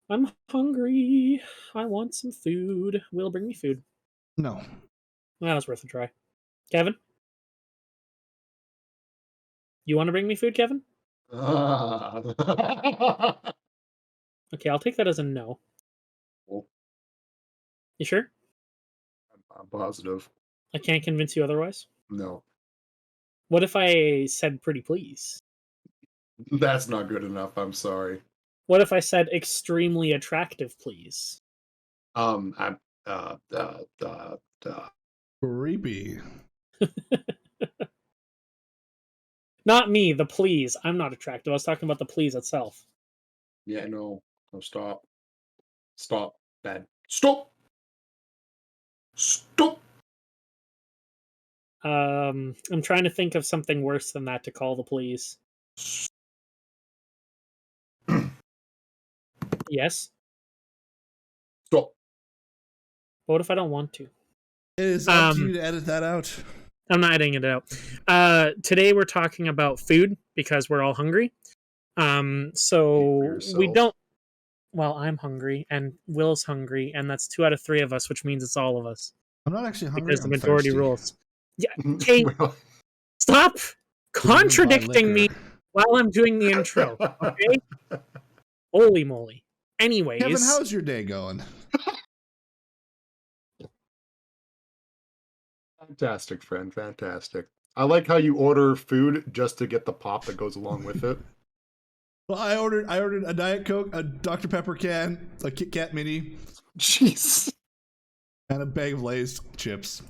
I'm hungry. I want some food. Will, bring me food. No. Well, that was worth a try. Kevin, you want to bring me food, Kevin? I'm Okay, I'll take that as a no. You sure? positive. I can't convince you otherwise. No, What if I said pretty please? that's not good enough. I'm sorry. What if I said extremely attractive please? I'm Creepy. Not me, the please. I'm not attractive. I was talking about the please itself. yeah, no, stop, bad, stop. I'm trying to think of something worse than that to call the please. Yes. Stop. What if I don't want to? It is up to you to edit that out. I'm not editing it out. Today we're talking about food because we're all hungry. So we don't. Well, I'm hungry and Will's hungry, and that's 2 out of 3 of us, which means it's all of us. I'm not actually hungry. Because the majority thirsty. rules. Yeah, Kate, stop contradicting me while I'm doing the intro. Okay. Holy moly. Anyways, Kevin, how's your day going? Fantastic, friend. Fantastic. I like how you order food just to get the pop that goes along with it. Well, I ordered a Diet Coke, a Dr. Pepper can, a Kit Kat mini, Jeez. and a bag of Lay's chips.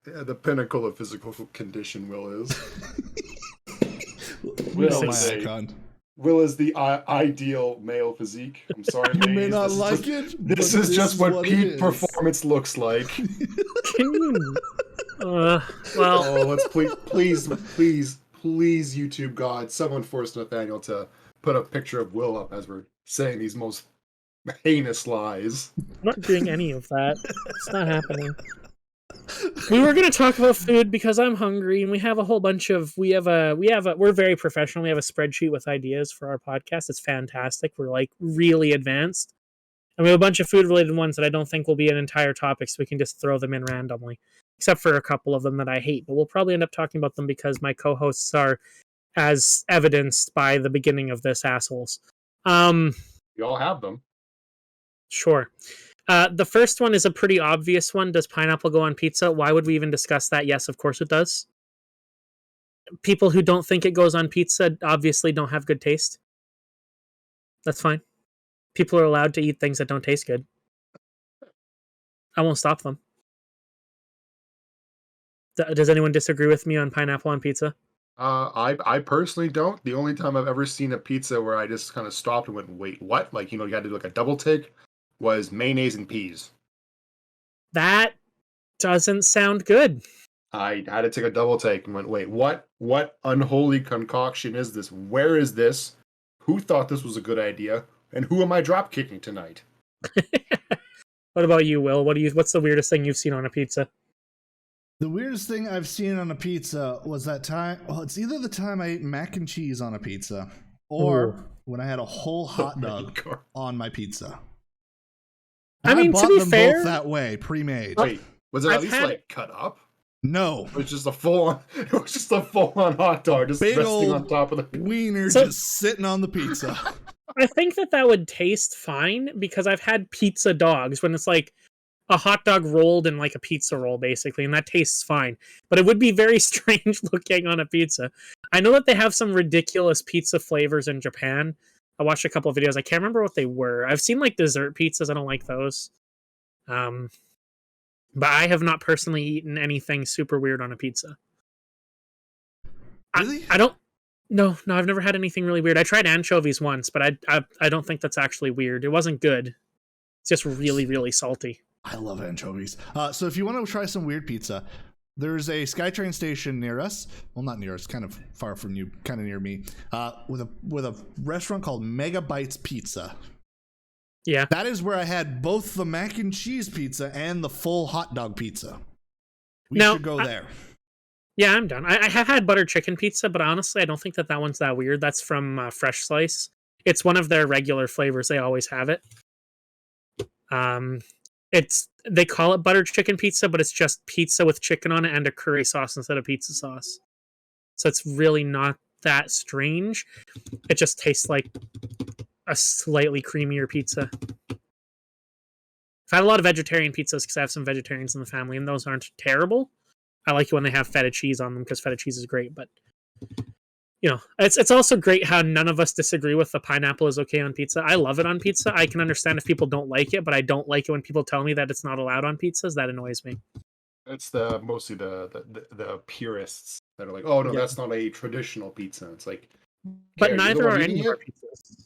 Yeah, the pinnacle of physical condition, Will is. Will my is icon. Will is the ideal male physique. I'm sorry, You may ladies. not This is like just- it. This but is just what it peak is. performance looks like. can you? Well, Oh, let's please, YouTube God, someone force Nathaniel to put a picture of Will up as we're saying these most heinous lies. I'm not doing any of that. It's not happening. We were going to talk about food because I'm hungry, and we have a whole bunch of. We're very professional. We have a spreadsheet with ideas for our podcast. It's fantastic. We're like really advanced, and we have a bunch of food-related ones that I don't think will be an entire topic, so we can just throw them in randomly. Except for a couple of them that I hate, but we'll probably end up talking about them because my co-hosts are, as evidenced by the beginning of this, assholes. You all have them. Sure. The first one is a pretty obvious one. Does pineapple go on pizza? Why would we even discuss that? Yes, of course it does. People who don't think it goes on pizza obviously don't have good taste. That's fine. People are allowed to eat things that don't taste good. I won't stop them. Does anyone disagree with me on pineapple on pizza? I personally don't. The only time I've ever seen a pizza where I just kind of stopped and went, wait, what? Like, you got to do like a double take, was mayonnaise and peas. That doesn't sound good. I had to take a double take and went, wait, what? What unholy concoction is this? Where is this? Who thought this was a good idea? And who am I drop kicking tonight? What about you, Will? What's the weirdest thing you've seen on a pizza? The weirdest thing I've seen on a pizza was that time. Well, it's either the time I ate mac and cheese on a pizza, or when I had a whole hot dog on my pizza. I mean, bought to be them fair, both that way, pre-made. Wait, was it I've at least had like cut up? No, It was just a full-on. It was just a full-on hot dog, just big resting old on top of the wiener So- just sitting on the pizza. I think that would taste fine because I've had pizza dogs when it's like a hot dog rolled in like a pizza roll, basically, and that tastes fine. But it would be very strange looking on a pizza. I know that they have some ridiculous pizza flavors in Japan. I watched a couple of videos. I can't remember what they were. I've seen like dessert pizzas. I don't like those. But I have not personally eaten anything super weird on a pizza. Really? I don't. No, I've never had anything really weird. I tried anchovies once, but I don't think that's actually weird. It wasn't good. It's just really, really salty. I love anchovies. So if you want to try some weird pizza, there's a SkyTrain station near us. Well, not near us, kind of far from you, kind of near me. With a restaurant called Mega Bites Pizza. Yeah. That is where I had both the mac and cheese pizza and the full hot dog pizza. We should go there. Yeah, I'm done. I have had butter chicken pizza, but honestly, I don't think that one's that weird. That's from Fresh Slice. It's one of their regular flavors. They always have it. They call it buttered chicken pizza, but it's just pizza with chicken on it and a curry sauce instead of pizza sauce. So it's really not that strange. It just tastes like a slightly creamier pizza. I've had a lot of vegetarian pizzas because I have some vegetarians in the family, and those aren't terrible. I like it when they have feta cheese on them because feta cheese is great, but it's also great how none of us disagree with the pineapple is okay on pizza. I love it on pizza. I can understand if people don't like it, but I don't like it when people tell me that it's not allowed on pizzas. That annoys me. It's mostly the purists that are like, oh no, that's not a traditional pizza. It's like, but neither are any of our pizzas.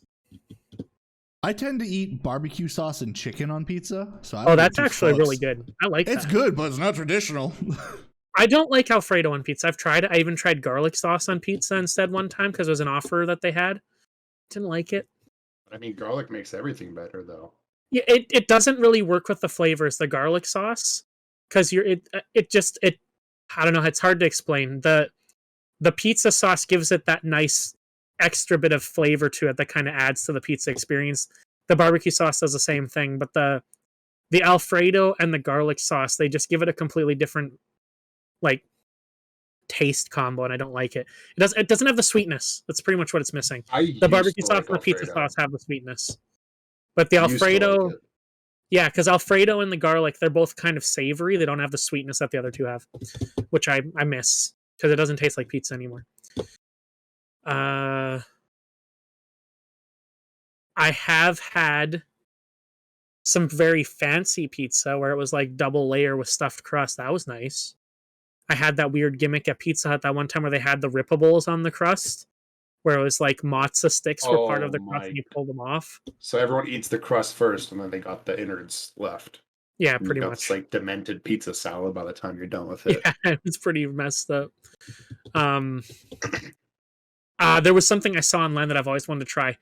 I tend to eat barbecue sauce and chicken on pizza. So that's actually really good. I like it's good, but it's not traditional. I don't like Alfredo on pizza. I've tried it. I even tried garlic sauce on pizza instead one time because it was an offer that they had. Didn't like it. I mean, garlic makes everything better, though. Yeah, it doesn't really work with the flavors, the garlic sauce, because I don't know. It's hard to explain. The pizza sauce gives it that nice extra bit of flavor to it that kind of adds to the pizza experience. The barbecue sauce does the same thing, but the Alfredo and the garlic sauce, they just give it a completely different like taste combo, and I don't like it. It doesn't have the sweetness. That's pretty much what it's missing. The barbecue sauce and the pizza sauce have the sweetness, but the Alfredo, yeah, because Alfredo and the garlic, they're both kind of savory. They don't have the sweetness that the other two have, which I miss because it doesn't taste like pizza anymore. I have had some very fancy pizza where it was like double layer with stuffed crust. That was nice. I had that weird gimmick at Pizza Hut that one time where they had the rippables on the crust, where it was like matzo sticks were part of the crust and you pulled them off. So everyone eats the crust first, and then they got the innards left. Yeah, pretty much. It's like demented pizza salad by the time you're done with it. Yeah, it's pretty messed up. There was something I saw online that I've always wanted to try.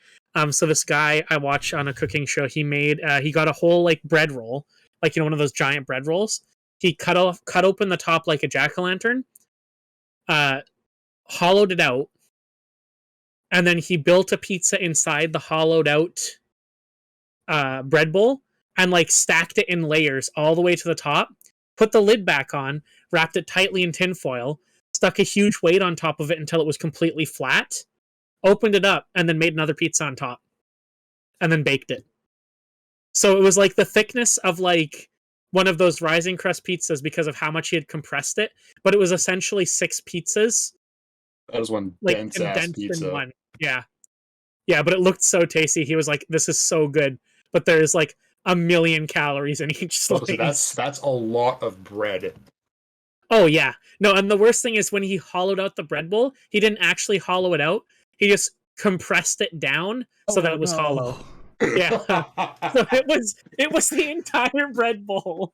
So this guy I watch on a cooking show, he got a whole like bread roll, like one of those giant bread rolls. He cut open the top like a jack-o'-lantern, hollowed it out, and then he built a pizza inside the hollowed out bread bowl and like stacked it in layers all the way to the top, put the lid back on, wrapped it tightly in tinfoil, stuck a huge weight on top of it until it was completely flat, opened it up, and then made another pizza on top, and then baked it. So it was like the thickness of like one of those rising crust pizzas because of how much he had compressed it, but it was essentially 6 pizzas. That was one like dense pizza. In one. Yeah. Yeah, but it looked so tasty. He was like, this is so good. But there's like 1 million calories in each slice. So that's a lot of bread. Oh, yeah. No, and the worst thing is when he hollowed out the bread bowl, he didn't actually hollow it out. He just compressed it down so that it was hollow. Yeah. So it was the entire bread bowl.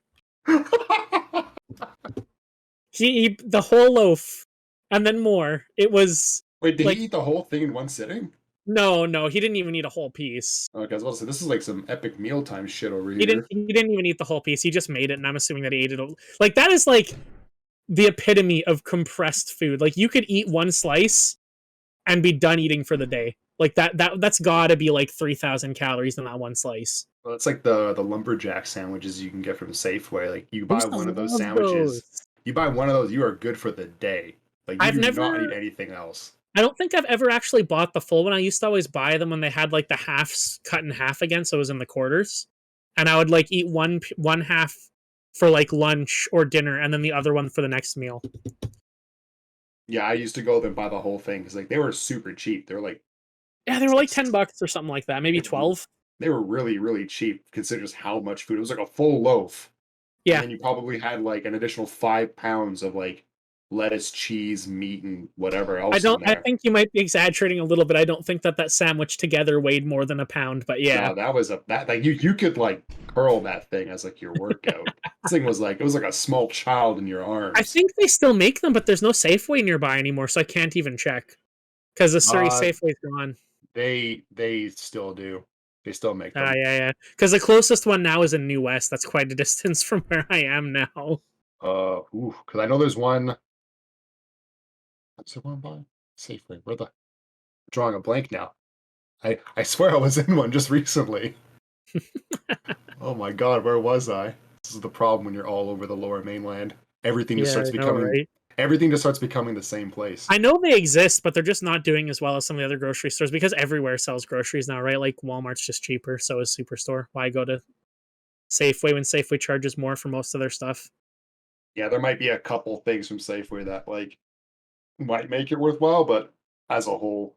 He the whole loaf and then more. It was Wait, did he eat the whole thing in one sitting? No, he didn't even eat a whole piece. Okay, I was about to say this is like some epic mealtime shit over here. He didn't even eat the whole piece. He just made it, and I'm assuming that he ate it. Like that is like the epitome of compressed food. Like you could eat one slice and be done eating for the day. Like that's gotta be like 3,000 calories in that one slice. Well, it's like the lumberjack sandwiches you can get from Safeway. Like you buy one of those sandwiches, you buy one of those, you are good for the day. Like you do not eat anything else. I don't think I've ever actually bought the full one. I used to always buy them when they had like the halves cut in half again, so it was in the quarters. And I would like eat one half for like lunch or dinner, and then the other one for the next meal. Yeah, I used to go there and buy the whole thing because like they were super cheap. They were like like $10 or something like that, maybe 12. They were really, really cheap considering just how much food. It was like a full loaf. Yeah. And you probably had like an additional 5 pounds of like lettuce, cheese, meat, and whatever else. I think you might be exaggerating a little bit. I don't think that sandwich together weighed more than a pound, but yeah. No, that like you could like curl that thing as like your workout. This thing was like, it was like a small child in your arms. I think they still make them, but there's no Safeway nearby anymore, so I can't even check. Because the Surrey Safeway's gone. They still do. They still make them. Yeah. Because the closest one now is in New West. That's quite a distance from where I am now. Because I know there's one. What's the one by Safeway? Drawing a blank now. I swear I was in one just recently. Oh my god, where was I? This is the problem when you're all over the lower mainland. Everything just starts becoming right? everything just starts becoming the same place. I know they exist, but they're just not doing as well as some of the other grocery stores because everywhere sells groceries now, right? Like Walmart's just cheaper, so is Superstore. Why go to Safeway when Safeway charges more for most of their stuff? Yeah, there might be a couple things from Safeway that like might make it worthwhile, but as a whole,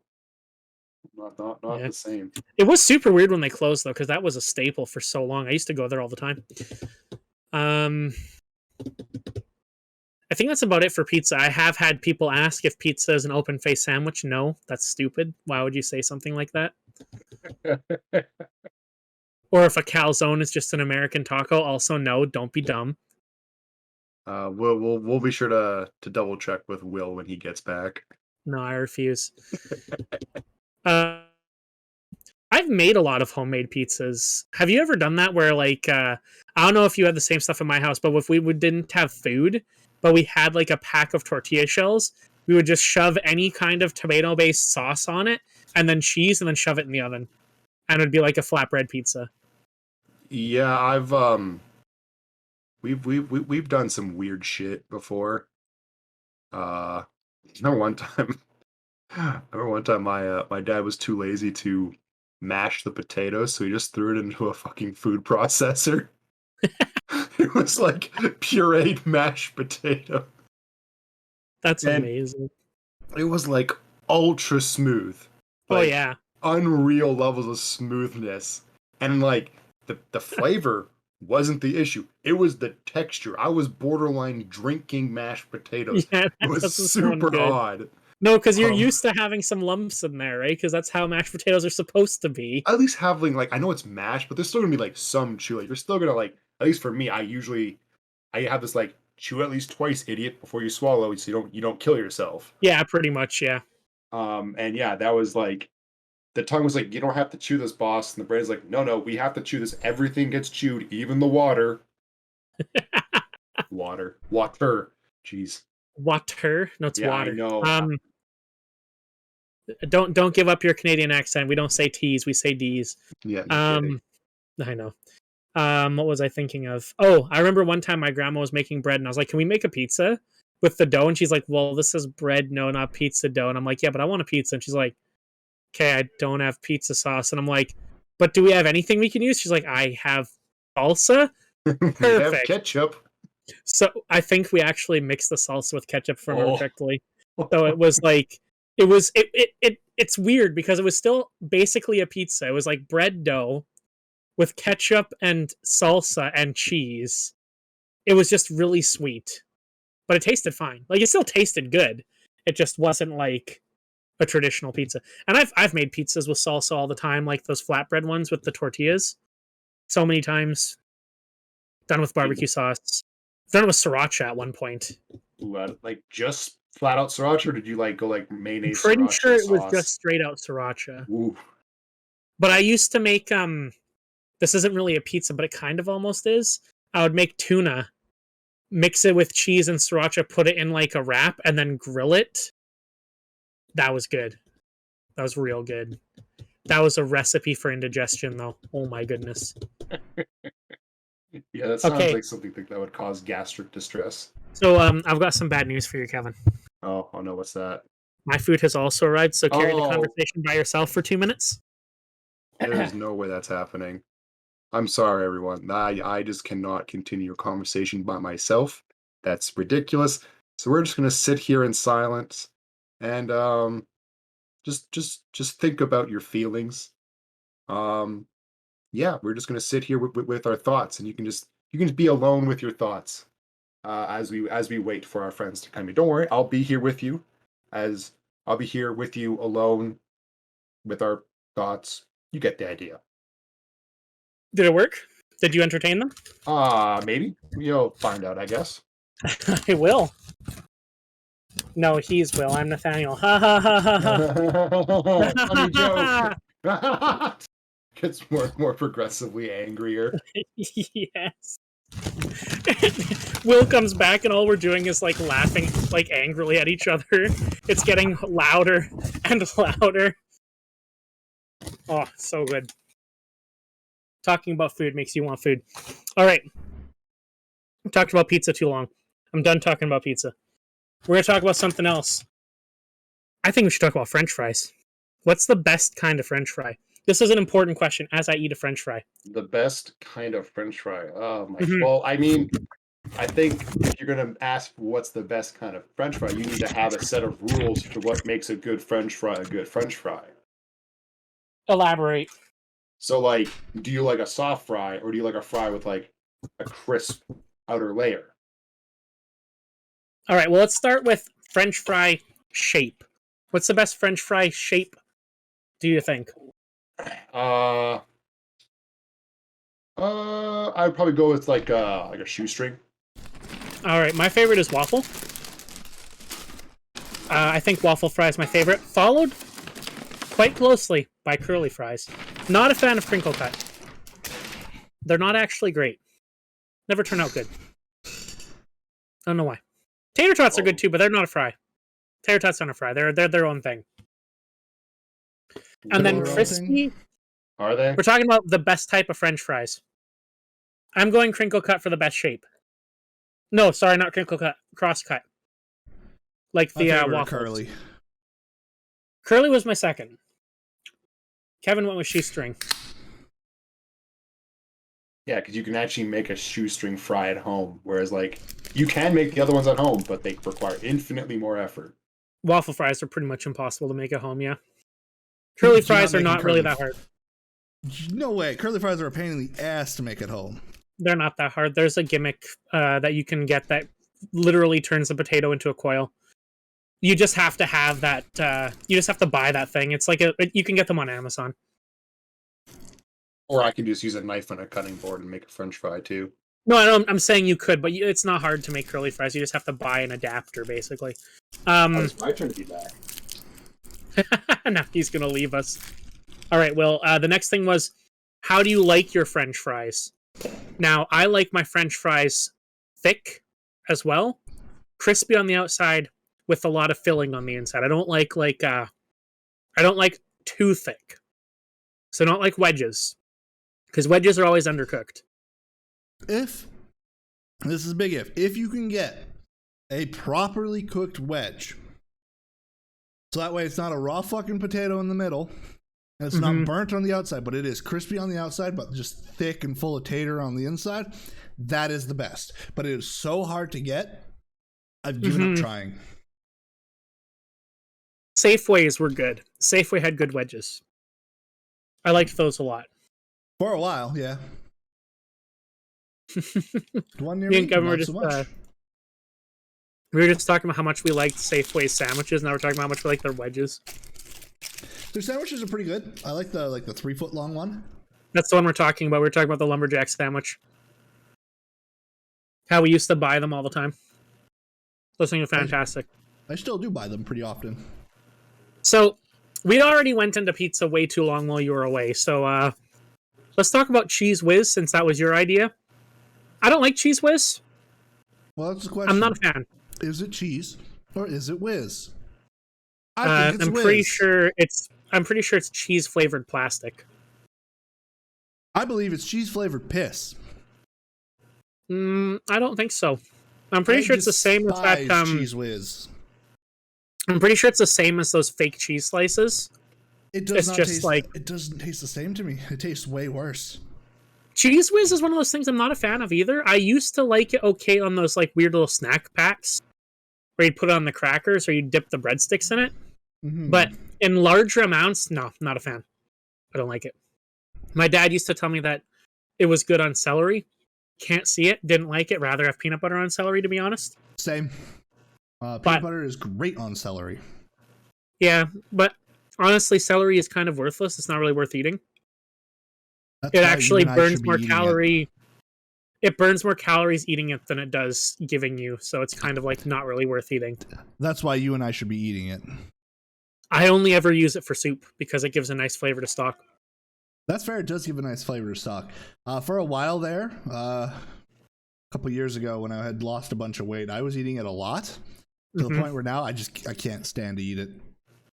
not Yeah. the same. It was super weird when they closed though, because that was a staple for so long. I used to go there all the time. I think that's about it for pizza. I have had people ask if pizza is an open face sandwich. No, that's stupid. Why would you say something like that? Or if a calzone is just an American taco. Also, no, don't be dumb. We'll be sure to double check with Will when he gets back. No, I refuse. I've made a lot of homemade pizzas. Have you ever done that where like I don't know if you had the same stuff in my house, but if we didn't have food, but we had like a pack of tortilla shells, we would just shove any kind of tomato-based sauce on it and then cheese and then shove it in the oven. And it'd be like a flatbread pizza. Yeah, I've we've done some weird shit before. I remember one time my dad was too lazy to mash the potatoes, so he just threw it into a fucking food processor. It was like pureed mashed potato. That's And amazing. it was like ultra smooth. Oh Like yeah. unreal levels of smoothness. And like the flavor wasn't the issue. It was the texture. I was borderline drinking mashed potatoes. Yeah, It that was doesn't sound super good. odd. No, because you're Um, used to having some lumps in there, right? Because that's how mashed potatoes are supposed to be. At least having like I know it's mashed, but there's still gonna be like some chew. Like you're still gonna like at least for me, I have this like chew at least twice, idiot, before you swallow, so you don't kill yourself. Yeah, pretty much, yeah. And yeah, that was like the tongue was like, you don't have to chew this, boss, and the brain's like, no, we have to chew this. Everything gets chewed, even the water. Water. Jeez. Water? No, it's Yeah, I water. know. Don't give up your Canadian accent. We don't say T's, we say D's. Yeah, no kidding. I know. What was I thinking of? Oh, I remember one time my grandma was making bread, and I was like, "Can we make a pizza with the dough?" And she's like, "Well, this is bread, no, not pizza dough." And I'm like, "Yeah, but I want a pizza." And she's like, "Okay, I don't have pizza sauce." And I'm like, "But do we have anything we can use?" She's like, "I have salsa." We have Perfect. ketchup. So I think we actually mixed the salsa with ketchup, if I remember correctly. So it was like it's weird because it was still basically a pizza. It was like bread dough with ketchup and salsa and cheese. It was just really sweet, but it tasted fine. Like it still tasted good. It just wasn't like a traditional pizza. And I've made pizzas with salsa all the time, like those flatbread ones with the tortillas. So many times. Done with barbecue sauce. Done it with sriracha at one point. Like just flat out sriracha, or did you like go like mayonnaise? Pretty sriracha sure it was sauce? just straight out sriracha. Ooh. But I used to make this isn't really a pizza, but it kind of almost is. I would make tuna, mix it with cheese and sriracha, put it in like a wrap, and then grill it. That was good. That was real good. That was a recipe for indigestion, though. Oh my goodness. Yeah, that sounds Okay. like something that would cause gastric distress. So I've got some bad news for you, Kevin. Oh no, what's that? My food has also arrived, so carry the Oh. conversation by yourself for 2 minutes. There's no way that's happening. I'm sorry, everyone. I just cannot continue a conversation by myself. That's ridiculous. So we're just gonna sit here in silence and just think about your feelings. Yeah, we're just gonna sit here with our thoughts, and you can just be alone with your thoughts as we wait for our friends to come in. Don't worry, I'll be here with you, as I'll be here with you alone with our thoughts. You get the idea. Did it work? Did you entertain them? Maybe you'll find out, I guess. I will. No, he's Will. I'm Nathaniel. Ha ha ha ha ha. Funny joke. Gets more and more progressively angrier. Yes. Will comes back and all we're doing is like laughing like angrily at each other. It's getting louder and louder. Oh, so good. Talking about food makes you want food. All right. We talked about pizza too long. I'm done talking about pizza. We're going to talk about something else. I think we should talk about French fries. What's the best kind of French fry? This is an important question as I eat a French fry. The best kind of French fry. Oh my. Mhm. Well, I mean, I think if you're gonna ask what's the best kind of French fry, you need to have a set of rules for what makes a good French fry a good French fry. Elaborate. So, like, do you like a soft fry or do you like a fry with like a crisp outer layer? All right, well, let's start with French fry shape. What's the best French fry shape, do you think? I'd probably go with like a shoestring. All right, my favorite is waffle. I think waffle fry is my favorite, followed quite closely by curly fries. Not a fan of crinkle cut. They're not actually great. Never turn out good. I don't know why. Tater tots are good too, but they're not a fry. Tater tots aren't a fry. They're their own thing. And then crispy. Are they? We're talking about the best type of French fries. I'm going crinkle cut for the best shape. No, sorry, not crinkle cut. Cross cut. Like the waffles. Curly. Curly was my second. Kevin went with shoestring. Yeah, because you can actually make a shoestring fry at home, whereas like you can make the other ones at home, but they require infinitely more effort. Waffle fries are pretty much impossible to make at home, yeah. Curly fries are not really that hard. No way. Curly fries are a pain in the ass to make at home. They're not that hard. There's a gimmick that you can get that literally turns the potato into a coil. You just have to have that. You just have to buy that thing. It's like you can get them on Amazon. Or I can just use a knife on a cutting board and make a French fry too. No, I don't, I'm saying you could, but it's not hard to make curly fries. You just have to buy an adapter, basically. It's my turn to be back. Now he's gonna leave us. All right. Well, the next thing was, how do you like your French fries? Now, I like my French fries thick as well, crispy on the outside with a lot of filling on the inside. I don't like too thick, so not like wedges, because wedges are always undercooked. This is a big if you can get a properly cooked wedge, so that way it's not a raw fucking potato in the middle, and it's not burnt on the outside, but it is crispy on the outside, but just thick and full of tater on the inside, that is the best. But it is so hard to get, I've given up trying. Safeways were good. Safeway had good wedges. I liked those a lot. For a while, yeah. One near Me me, and Kevin not were just so much. we were just talking about how much we liked Safeway sandwiches. Now we're talking about how much we like their wedges. Their sandwiches are pretty good. I like the 3 foot long one. That's the one we're talking about. We're talking about the lumberjack sandwich. How we used to buy them all the time. Those things are fantastic. I still do buy them pretty often. So we already went into pizza way too long while you were away. So let's talk about Cheese Whiz, since that was your idea. I don't like Cheese Whiz. Well, that's the question. I'm not a fan. Is it cheese or is it whiz? I think it's I'm whiz. pretty sure it's cheese flavored plastic. I believe it's cheese flavored piss. I don't think so. I'm pretty sure it's the same as that. Cheese Whiz. I'm pretty sure it's the same as those fake cheese slices. It does It's just it doesn't taste the same to me. It tastes way worse. Cheese Whiz is one of those things I'm not a fan of either. I used to like it okay on those like weird little snack packs where you'd put it on the crackers or you'd dip the breadsticks in it. But in larger amounts, no, not a fan. I don't like it. My dad used to tell me that it was good on celery. Can't see it, didn't like it. Rather have peanut butter on celery, to be honest. Same. Peanut butter is great on celery. Yeah, but honestly, celery is kind of worthless. It's not really worth eating. That's It why actually you and I burns should be more eating calorie. It burns more calories eating it than it does giving you. So it's kind of like not really worth eating. That's why you and I should be eating it. I only ever use it for soup because it gives a nice flavor to stock. That's fair. It does give a nice flavor to stock. For a while there, a couple years ago when I had lost a bunch of weight, I was eating it a lot to the point where now I can't stand to eat it.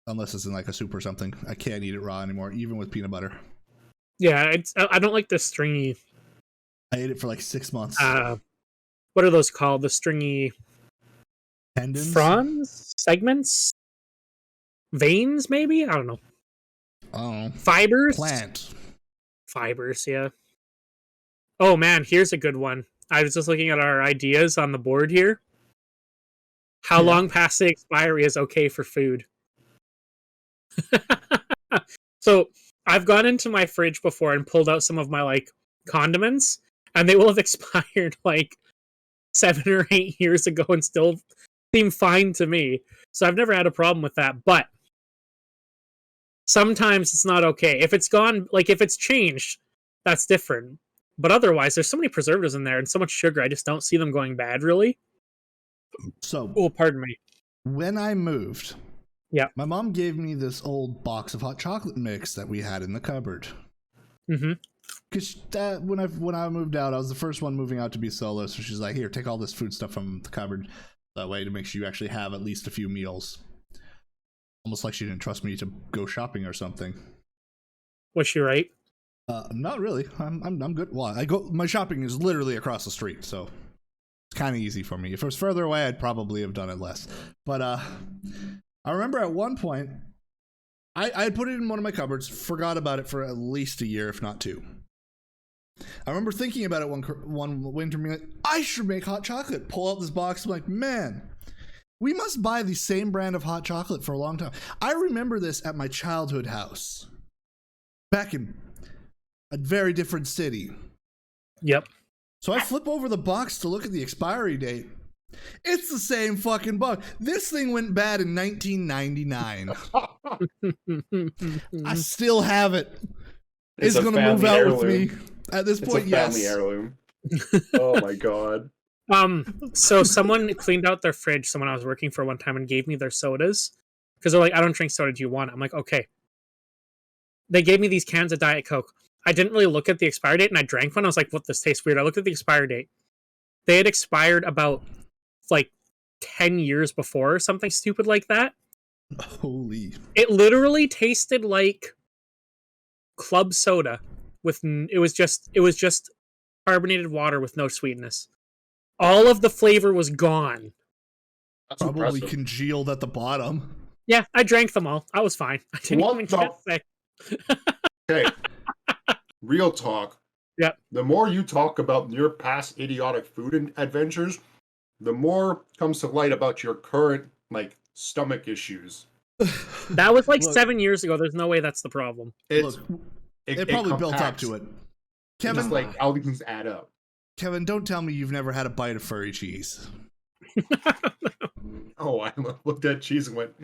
unless it's in like a soup or something. I can't eat it raw anymore, even with peanut butter. Yeah, I don't like the stringy. I ate it for like 6 months. What are those called? The stringy Tendons? fronds, segments, veins, maybe. I don't know. Oh, Fibers. plant. Fibers. Yeah. Oh man, here's a good one. I was just looking at our ideas on the board here. How long past the expiry is okay for food? So I've gone into my fridge before and pulled out some of my like condiments, and they will have expired like 7 or 8 years ago and still seem fine to me. So I've never had a problem with that. But sometimes it's not okay. If it's gone, like if it's changed, that's different. But otherwise, there's so many preservatives in there and so much sugar, I just don't see them going bad, really. So, Oh, pardon me. when I moved, my mom gave me this old box of hot chocolate mix that we had in the cupboard. Mm-hmm. Because when I moved out, I was the first one moving out to be solo. So she's like, "Here, take all this food stuff from the cupboard. That way, to make sure you actually have at least a few meals." Almost like she didn't trust me to go shopping or something. Was she right? Not really. I'm good. Well, my shopping is literally across the street, so it's kind of easy for me. If it was further away, I'd probably have done it less. But I remember at one point, I had put it in one of my cupboards, forgot about it for at least a year, if not 2. I remember thinking about it one winter, being like, I should make hot chocolate. Pull out this box, I'm like, man, we must buy the same brand of hot chocolate for a long time. I remember this at my childhood house, back in a very different city. Yep. So I flip over the box to look at the expiry date. It's the same fucking box. This thing went bad in 1999. I still have it. It's going to move out with me. At this point, yes. It's a family heirloom. Oh my god. So someone cleaned out their fridge, someone I was working for one time, and gave me their sodas. Because they're like, I don't drink soda, do you want it? I'm like, okay. They gave me these cans of Diet Coke. I didn't really look at the expiry date, and I drank one. I was like, what, this tastes weird. I looked at the expiry date. They had expired about, like, 10 years before, or something stupid like that. Holy. It literally tasted like club soda. It was just carbonated water with no sweetness. All of the flavor was gone. That's Probably impressive. congealed at the bottom. Yeah, I drank them all. I was fine. I didn't What even the- get sick. Okay. Real talk. Yep. The more you talk about your past idiotic food adventures, the more comes to light about your current, like, stomach issues. That was like Look, 7 years ago. There's no way that's the problem. It's, Look, it probably built up compacts. to it. Just Kevin, like all these things add up. Kevin, don't tell me you've never had a bite of furry cheese. Oh, I looked at cheese and went,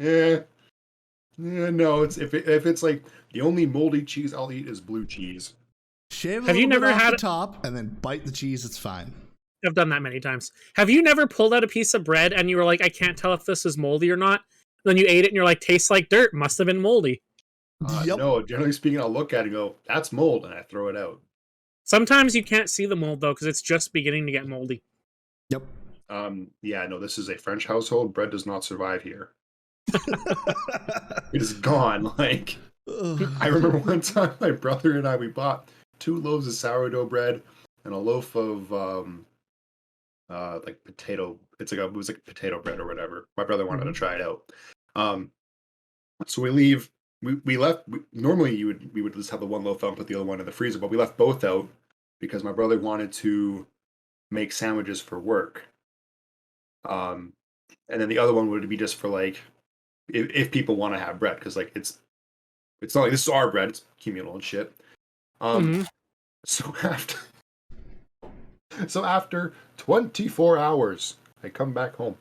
no. It's if it's like the only moldy cheese I'll eat is blue cheese. Shave a Have you little bit never off had the top and then bite the cheese. It's fine. I've done that many times. Have you never pulled out a piece of bread and you were like, I can't tell if this is moldy or not? Then you ate it and you're like, tastes like dirt. Must have been moldy. Yep. No, generally speaking, I'll look at it and go, that's mold, and I throw it out. Sometimes you can't see the mold though because it's just beginning to get moldy. Yep. Yeah, no, this is a French household. Bread does not survive here. It is gone. Like, I remember one time my brother and I, we bought 2 loaves of sourdough bread and a loaf of like potato. It was like potato bread or whatever. My brother wanted to try it out. So we leave. We left. Normally, we would just have the one loaf out and put the other one in the freezer, but we left both out because my brother wanted to make sandwiches for work. And then the other one would be just for like if people want to have bread, because like it's not like this is our bread, it's communal and shit. So after 24 hours, I come back home.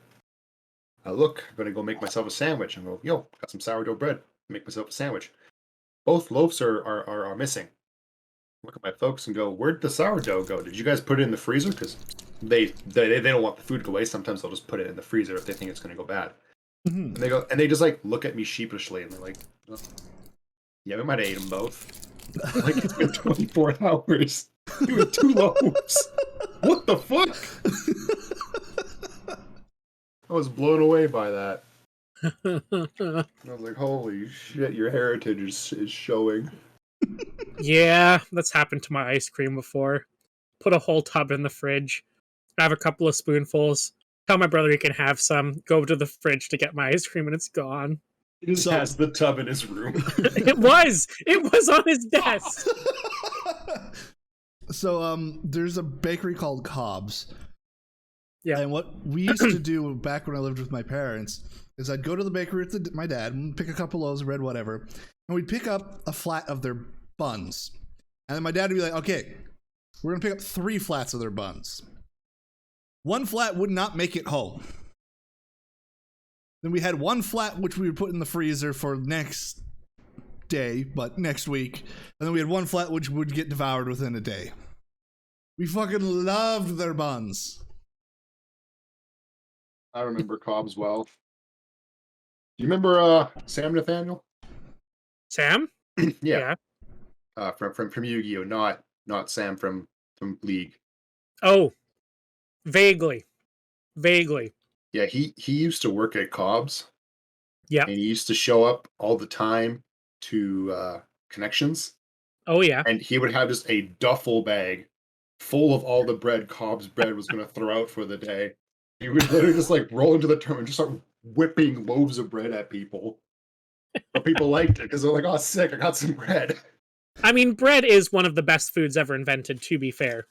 I look, I'm gonna go make myself a sandwich and go, yo, got some sourdough bread, make myself a sandwich. Both loaves are missing. Look at my folks and go, where'd the sourdough go? Did you guys put it in the freezer? Because they don't want the food to go waste. Sometimes they'll just put it in the freezer if they think it's going to go bad. And they just like look at me sheepishly and they're like, oh, yeah, we might have ate them both. Like, it's been 24 hours. You had 2 loaves. What the fuck? I was blown away by that. I was like, holy shit, your heritage is showing. Yeah, that's happened to my ice cream before. Put a whole tub in the fridge. Have a couple of spoonfuls. Tell my brother he can have some. Go to the fridge to get my ice cream, and it's gone. He just has the tub in his room. It was on his desk. So there's a bakery called Cobb's. Yeah. And what we used to do back when I lived with my parents is I'd go to the bakery with my dad and pick a couple loaves of bread, whatever, and we'd pick up a flat of their buns. And then my dad would be like, okay, we're going to pick up 3 flats of their buns. 1 flat would not make it home. Then we had 1 flat which we would put in the freezer for next day, but next week. And then we had 1 flat which would get devoured within a day. We fucking loved their buns. I remember Cobb's well. Do you remember Sam Nathaniel? Sam? Yeah. From Yu-Gi-Oh, not Sam from League. Oh, vaguely. Yeah, he used to work at Cobb's. Yeah. And he used to show up all the time to connections. Oh yeah. And he would have just a duffel bag full of all the bread Cobb's bread was going to throw out for the day. He would literally just like roll into the terminal and just start whipping loaves of bread at people. But people liked it because they're like, oh, sick, I got some bread. I mean, bread is one of the best foods ever invented, to be fair.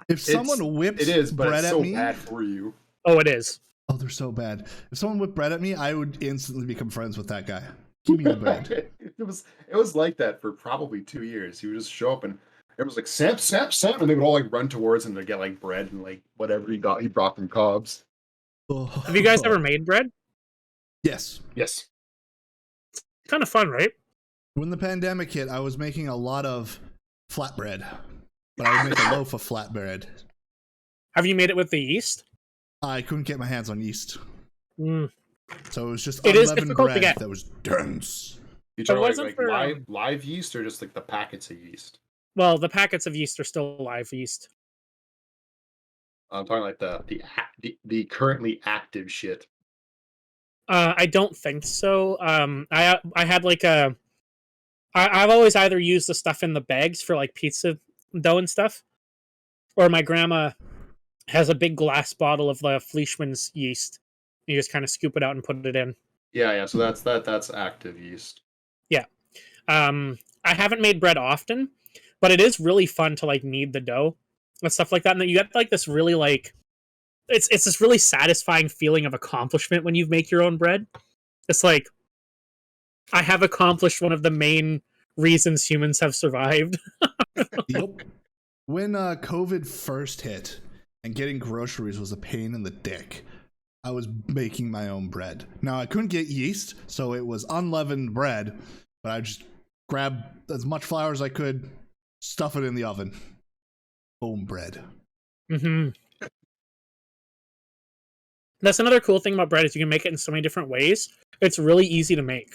If someone whips it is, but bread it's at so me, bad for you. Oh, it is. oh, they're so bad. If someone whipped bread at me, I would instantly become friends with that guy. Give me the bread. It was like that for probably 2 years. He would just show up and it was like Sam, and they would all like run towards him to get like bread and like whatever he brought from Cobb's. Oh. Have you guys ever made bread? Yes. Yes. Kind of fun, right? When the pandemic hit, I was making a lot of flatbread, but I would make a loaf of flatbread. Have you made it with the yeast? I couldn't get my hands on yeast. Mm. So it was just It is unleavened difficult to bread get. that was dense. You talking wasn't like for, live yeast or just like the packets of yeast? Well, the packets of yeast are still live yeast. I'm talking like the currently active shit. I don't think so. I had like I've always either used the stuff in the bags for like pizza dough and stuff, or my grandma has a big glass bottle of the Fleischmann's yeast. You just kind of scoop it out and put it in. Yeah. So that's active yeast. Yeah. I haven't made bread often, but it is really fun to like knead the dough and stuff like that. And then you get like this really like it's this really satisfying feeling of accomplishment when you make your own bread. It's like I have accomplished one of the main reasons humans have survived. Yep. When COVID first hit and getting groceries was a pain in the dick, I was making my own bread. Now, I couldn't get yeast, so it was unleavened bread, but I just grab as much flour as I could, stuff it in the oven. Boom, bread. Mm-hmm. That's another cool thing about bread is you can make it in so many different ways. It's really easy to make.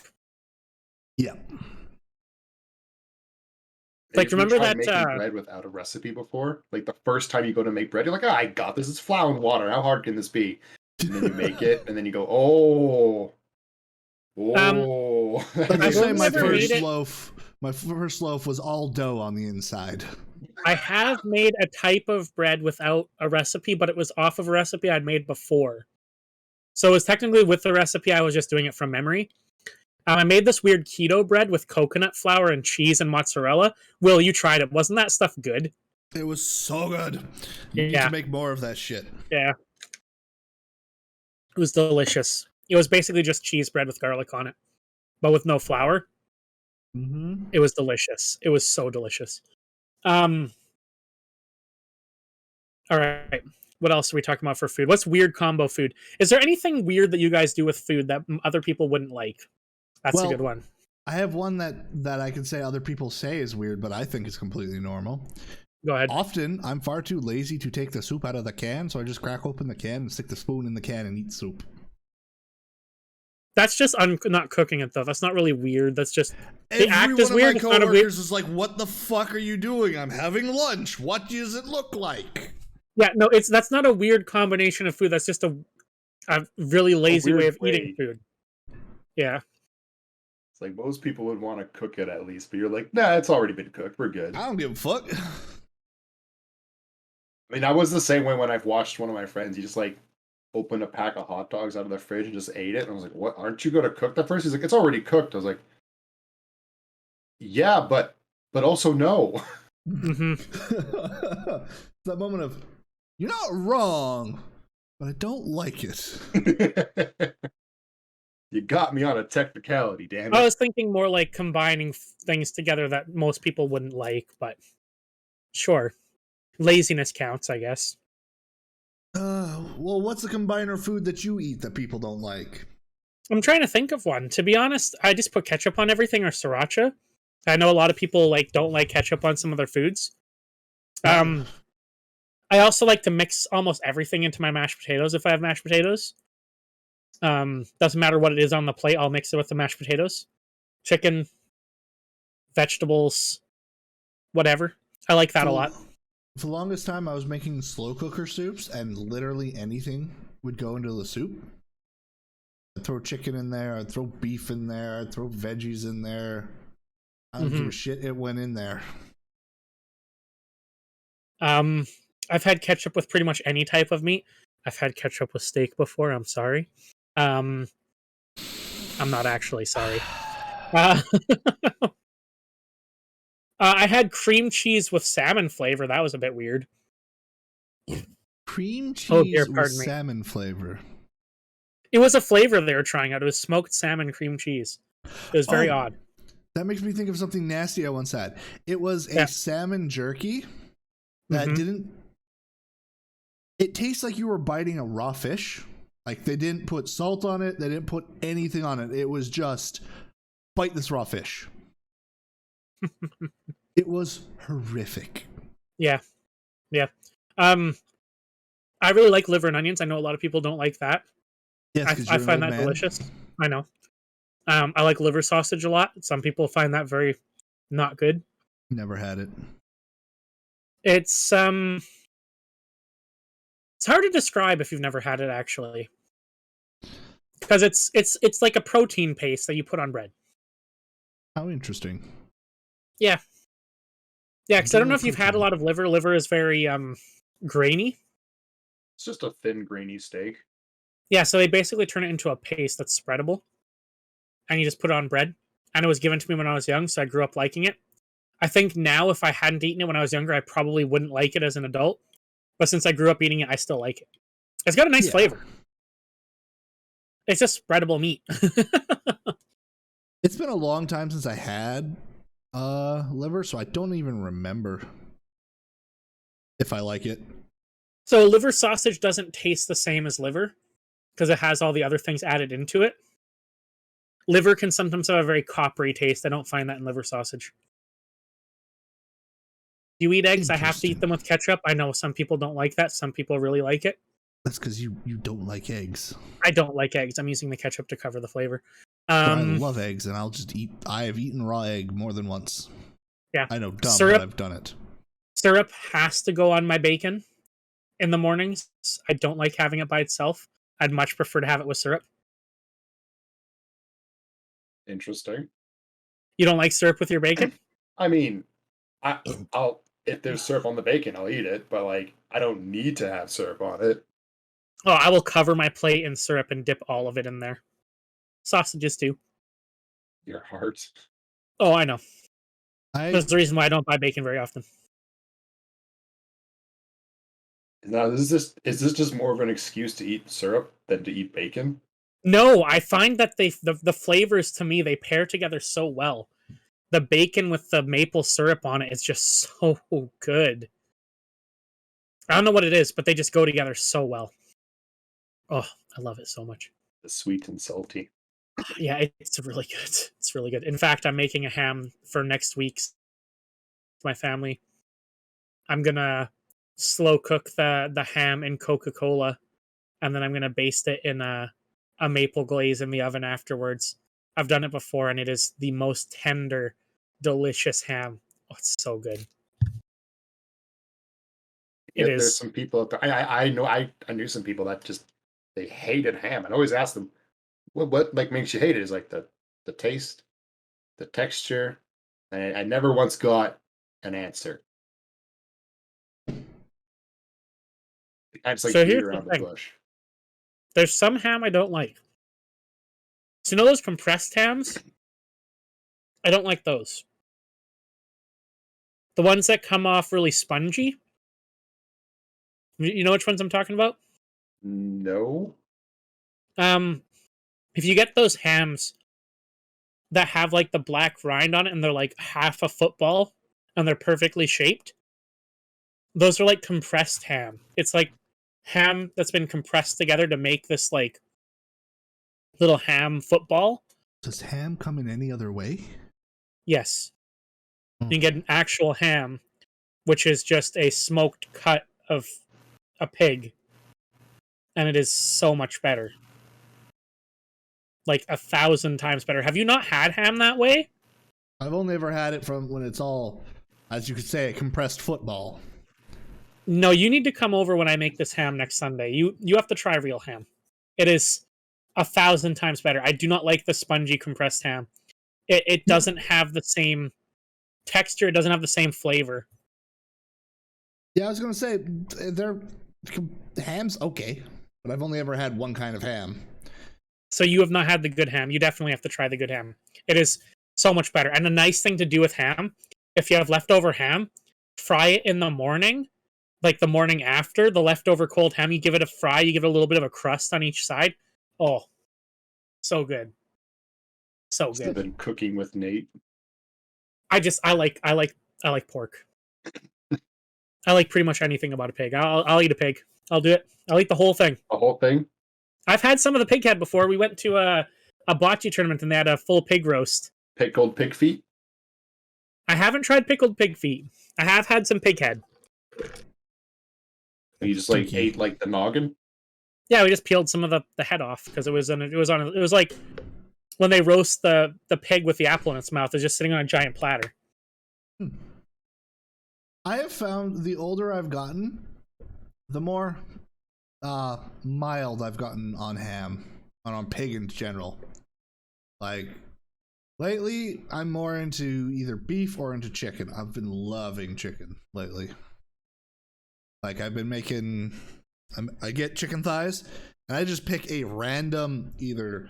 Yeah. Like, remember that making bread without a recipe before? Like the first time you go to make bread, you're like, I got this. It's flour and water. How hard can this be? And then you make it, and then you go, oh. I say my never first loaf was all dough on the inside. I have made a type of bread without a recipe, but it was off of a recipe I'd made before. So it was technically with the recipe, I was just doing it from memory. I made this weird keto bread with coconut flour and cheese and mozzarella. Will, you tried it. Wasn't that stuff good? It was so good. You need to make more of that shit. Yeah. It was delicious. It was basically just cheese bread with garlic on it, but with no flour. Mm-hmm. It was delicious. It was so delicious. All right. What else are we talking about for food? What's weird combo food? Is there anything weird that you guys do with food that other people wouldn't like? That's a good one. I have one that I can say other people say is weird, but I think is completely normal. Go ahead. Often, I'm far too lazy to take the soup out of the can, so I just crack open the can and stick the spoon in the can and eat soup. That's just not cooking it, though. That's not really weird. That's just... Every the act one is of weird. my coworkers is like, what the fuck are you doing? I'm having lunch. What does it look like? Yeah, no, that's not a weird combination of food. That's just a really lazy way of eating food. Yeah. It's like most people would want to cook it at least, but you're like, nah, it's already been cooked. We're good. I don't give a fuck. I mean, I was the same way when I've watched one of my friends. He just like opened a pack of hot dogs out of the fridge and just ate it. And I was like, what? Aren't you going to cook that first? He's like, it's already cooked. I was like, yeah, but also no. Mm-hmm. That moment of, you're not wrong, but I don't like it. You got me on a technicality, damn it. I was thinking more like combining things together that most people wouldn't like, but sure. Laziness counts, I guess. Well, what's a combiner food that you eat that people don't like? I'm trying to think of one. To be honest, I just put ketchup on everything or sriracha. I know a lot of people like don't like ketchup on some of their foods. I also like to mix almost everything into my mashed potatoes if I have mashed potatoes. Doesn't matter what it is on the plate, I'll mix it with the mashed potatoes. Chicken, vegetables, whatever. I like that a lot. For the longest time, I was making slow cooker soups, and literally anything would go into the soup. I'd throw chicken in there, I'd throw beef in there, I'd throw veggies in there. I don't give a shit, it went in there. I've had ketchup with pretty much any type of meat. I've had ketchup with steak before, I'm sorry. I'm not actually sorry. I had cream cheese with salmon flavor. That was a bit weird. Cream cheese with me. salmon flavor. It was a flavor they were trying out. It was smoked salmon cream cheese. It was very odd. That makes me think of something nasty I once had. It was a salmon jerky that didn't... It tastes like you were biting a raw fish. Like, they didn't put salt on it. They didn't put anything on it. It was just, bite this raw fish. It was horrific. Yeah. Yeah. I really like liver and onions. I know a lot of people don't like that. Yes, I find that delicious. I know. I like liver sausage a lot. Some people find that very not good. Never had it. It's hard to describe if you've never had it, actually. Because it's like a protein paste that you put on bread. How interesting. Yeah. Yeah, because I don't know if you've had a lot of liver. Liver is very grainy. It's just a thin, grainy steak. Yeah, so they basically turn it into a paste that's spreadable. And you just put it on bread. And it was given to me when I was young, so I grew up liking it. I think now, if I hadn't eaten it when I was younger, I probably wouldn't like it as an adult. But since I grew up eating it, I still like it. It's got a nice flavor. It's just spreadable meat. It's been a long time since I had liver, so I don't even remember if I like it. So liver sausage doesn't taste the same as liver because it has all the other things added into it. Liver can sometimes have a very coppery taste. I don't find that in liver sausage. You eat eggs, I have to eat them with ketchup. I know some people don't like that. Some people really like it. That's because you don't like eggs. I don't like eggs. I'm using the ketchup to cover the flavor. I love eggs, and I'll just eat... I have eaten raw egg more than once. Yeah. I know, dumb, but I've done it. Syrup has to go on my bacon in the mornings. I don't like having it by itself. I'd much prefer to have it with syrup. Interesting. You don't like syrup with your bacon? I mean, I'll if there's syrup on the bacon, I'll eat it, but like I don't need to have syrup on it. Oh, I will cover my plate in syrup and dip all of it in there. Sausages too. Your heart. Oh, I know. That's the reason why I don't buy bacon very often. Now, is this just more of an excuse to eat syrup than to eat bacon? No, I find that the flavors, to me, they pair together so well. The bacon with the maple syrup on it is just so good. I don't know what it is, but they just go together so well. Oh, I love it so much. The sweet and salty. Yeah, it's really good. It's really good. In fact, I'm making a ham for next week's my family. I'm gonna slow cook the ham in Coca-Cola, and then I'm gonna baste it in a maple glaze in the oven afterwards. I've done it before, and it is the most tender, delicious ham. Oh, it's so good. There's some people out there. I know I knew some people that just they hated ham. And I always ask them, What like makes you hate it is like the taste, the texture, and I never once got an answer. I just like So beat here's the around the thing. bush. There's some ham I don't like. So you know those compressed hams? I don't like those. The ones that come off really spongy. You know which ones I'm talking about? No. Um, if you get those hams that have like the black rind on it and they're like half a football and they're perfectly shaped, those are like compressed ham. It's like ham that's been compressed together to make this like little ham football. Does ham come in any other way? Yes. You can get an actual ham, which is just a smoked cut of a pig. And it is so much better. Like 1,000 times better. Have you not had ham that way? I've only ever had it from when it's all, as you could say, compressed football. No, you need to come over when I make this ham next Sunday. You have to try real ham. It is 1,000 times better. I do not like the spongy compressed ham. It doesn't have the same texture. It doesn't have the same flavor. Yeah, I was gonna say they're ham's okay, but I've only ever had one kind of ham. So you have not had the good ham. You definitely have to try the good ham. It is so much better. And a nice thing to do with ham, if you have leftover ham, fry it in the morning, like the morning after the leftover cold ham. You give it a fry. You give it a little bit of a crust on each side. Oh, so good. So Must have good. been cooking with Nate. I like pork. I like pretty much anything about a pig. I'll eat a pig. I'll do it. I'll eat the whole thing. The whole thing. I've had some of the pig head before. We went to a bocce tournament and they had a full pig roast. Pickled pig feet. I haven't tried pickled pig feet. I have had some pig head. You just like Stinky. ate like the noggin. Yeah, we just peeled some of the head off because it was like when they roast the pig with the apple in its mouth. It's just sitting on a giant platter. I have found the older I've gotten, the more mild I've gotten on ham and on pig in general. Like lately, I'm more into either beef or into chicken. I've been loving chicken lately. Like I've been making, I get chicken thighs and I just pick a random either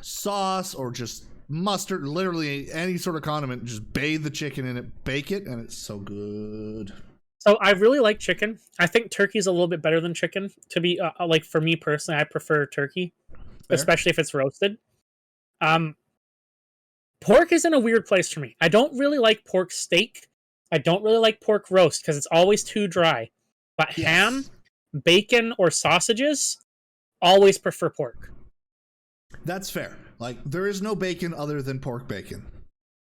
sauce or just mustard, literally any sort of condiment, just bathe the chicken in it, bake it, and it's so good. So I really like chicken. I think turkey's a little bit better than chicken. To be like for me personally, I prefer turkey, Fair. especially if it's roasted. Pork is in a weird place for me. I don't really like pork steak. I don't really like pork roast because it's always too dry. But Yes. ham, bacon, or sausages, always prefer pork. That's fair. Like there is no bacon other than pork bacon.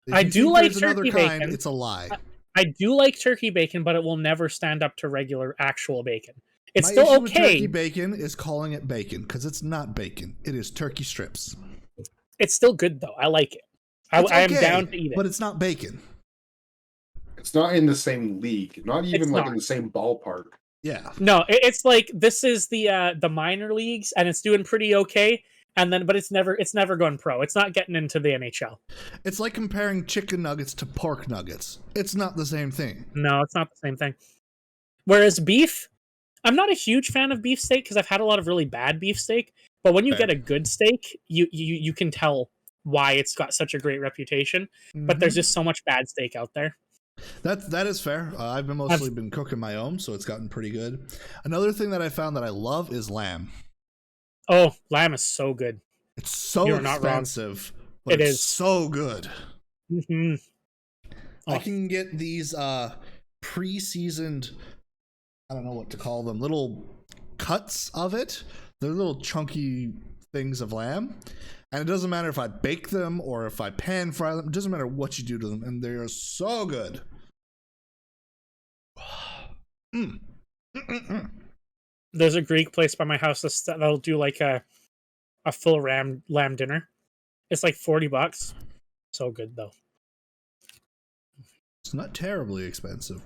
If I you do think like there's another turkey kind, bacon. it's a lie. I do like turkey bacon, but it will never stand up to regular actual bacon. It's My still issue with okay. turkey bacon is calling it bacon because it's not bacon. It is turkey strips. It's still good though. I like it. It's I am okay, down to eat it. but it's not bacon. It's not in the same league. Not even It's like not. in the same ballpark. Yeah. No, it's like this is the minor leagues and it's doing pretty okay. And then, but it's never going pro. It's not getting into the NHL. It's like comparing chicken nuggets to pork nuggets. It's not the same thing. No, it's not the same thing. Whereas beef, I'm not a huge fan of beef steak because I've had a lot of really bad beef steak. But when you Fair. get a good steak, you can tell why it's got such a great reputation. But there's just so much bad steak out there. That is fair. I've been cooking my own, so it's gotten pretty good. Another thing that I found that I love is lamb. Oh, lamb is so good. It's so You're not wrong. expensive, but It it's is. so good. Mm-hmm. I Oh. can get these pre-seasoned, I don't know what to call them, little cuts of it. They're little chunky things of lamb. And it doesn't matter if I bake them or if I pan fry them. It doesn't matter what you do to them. And they are so good. There's a Greek place by my house that'll do like a full lamb dinner. It's like $40. So good though. It's not terribly expensive.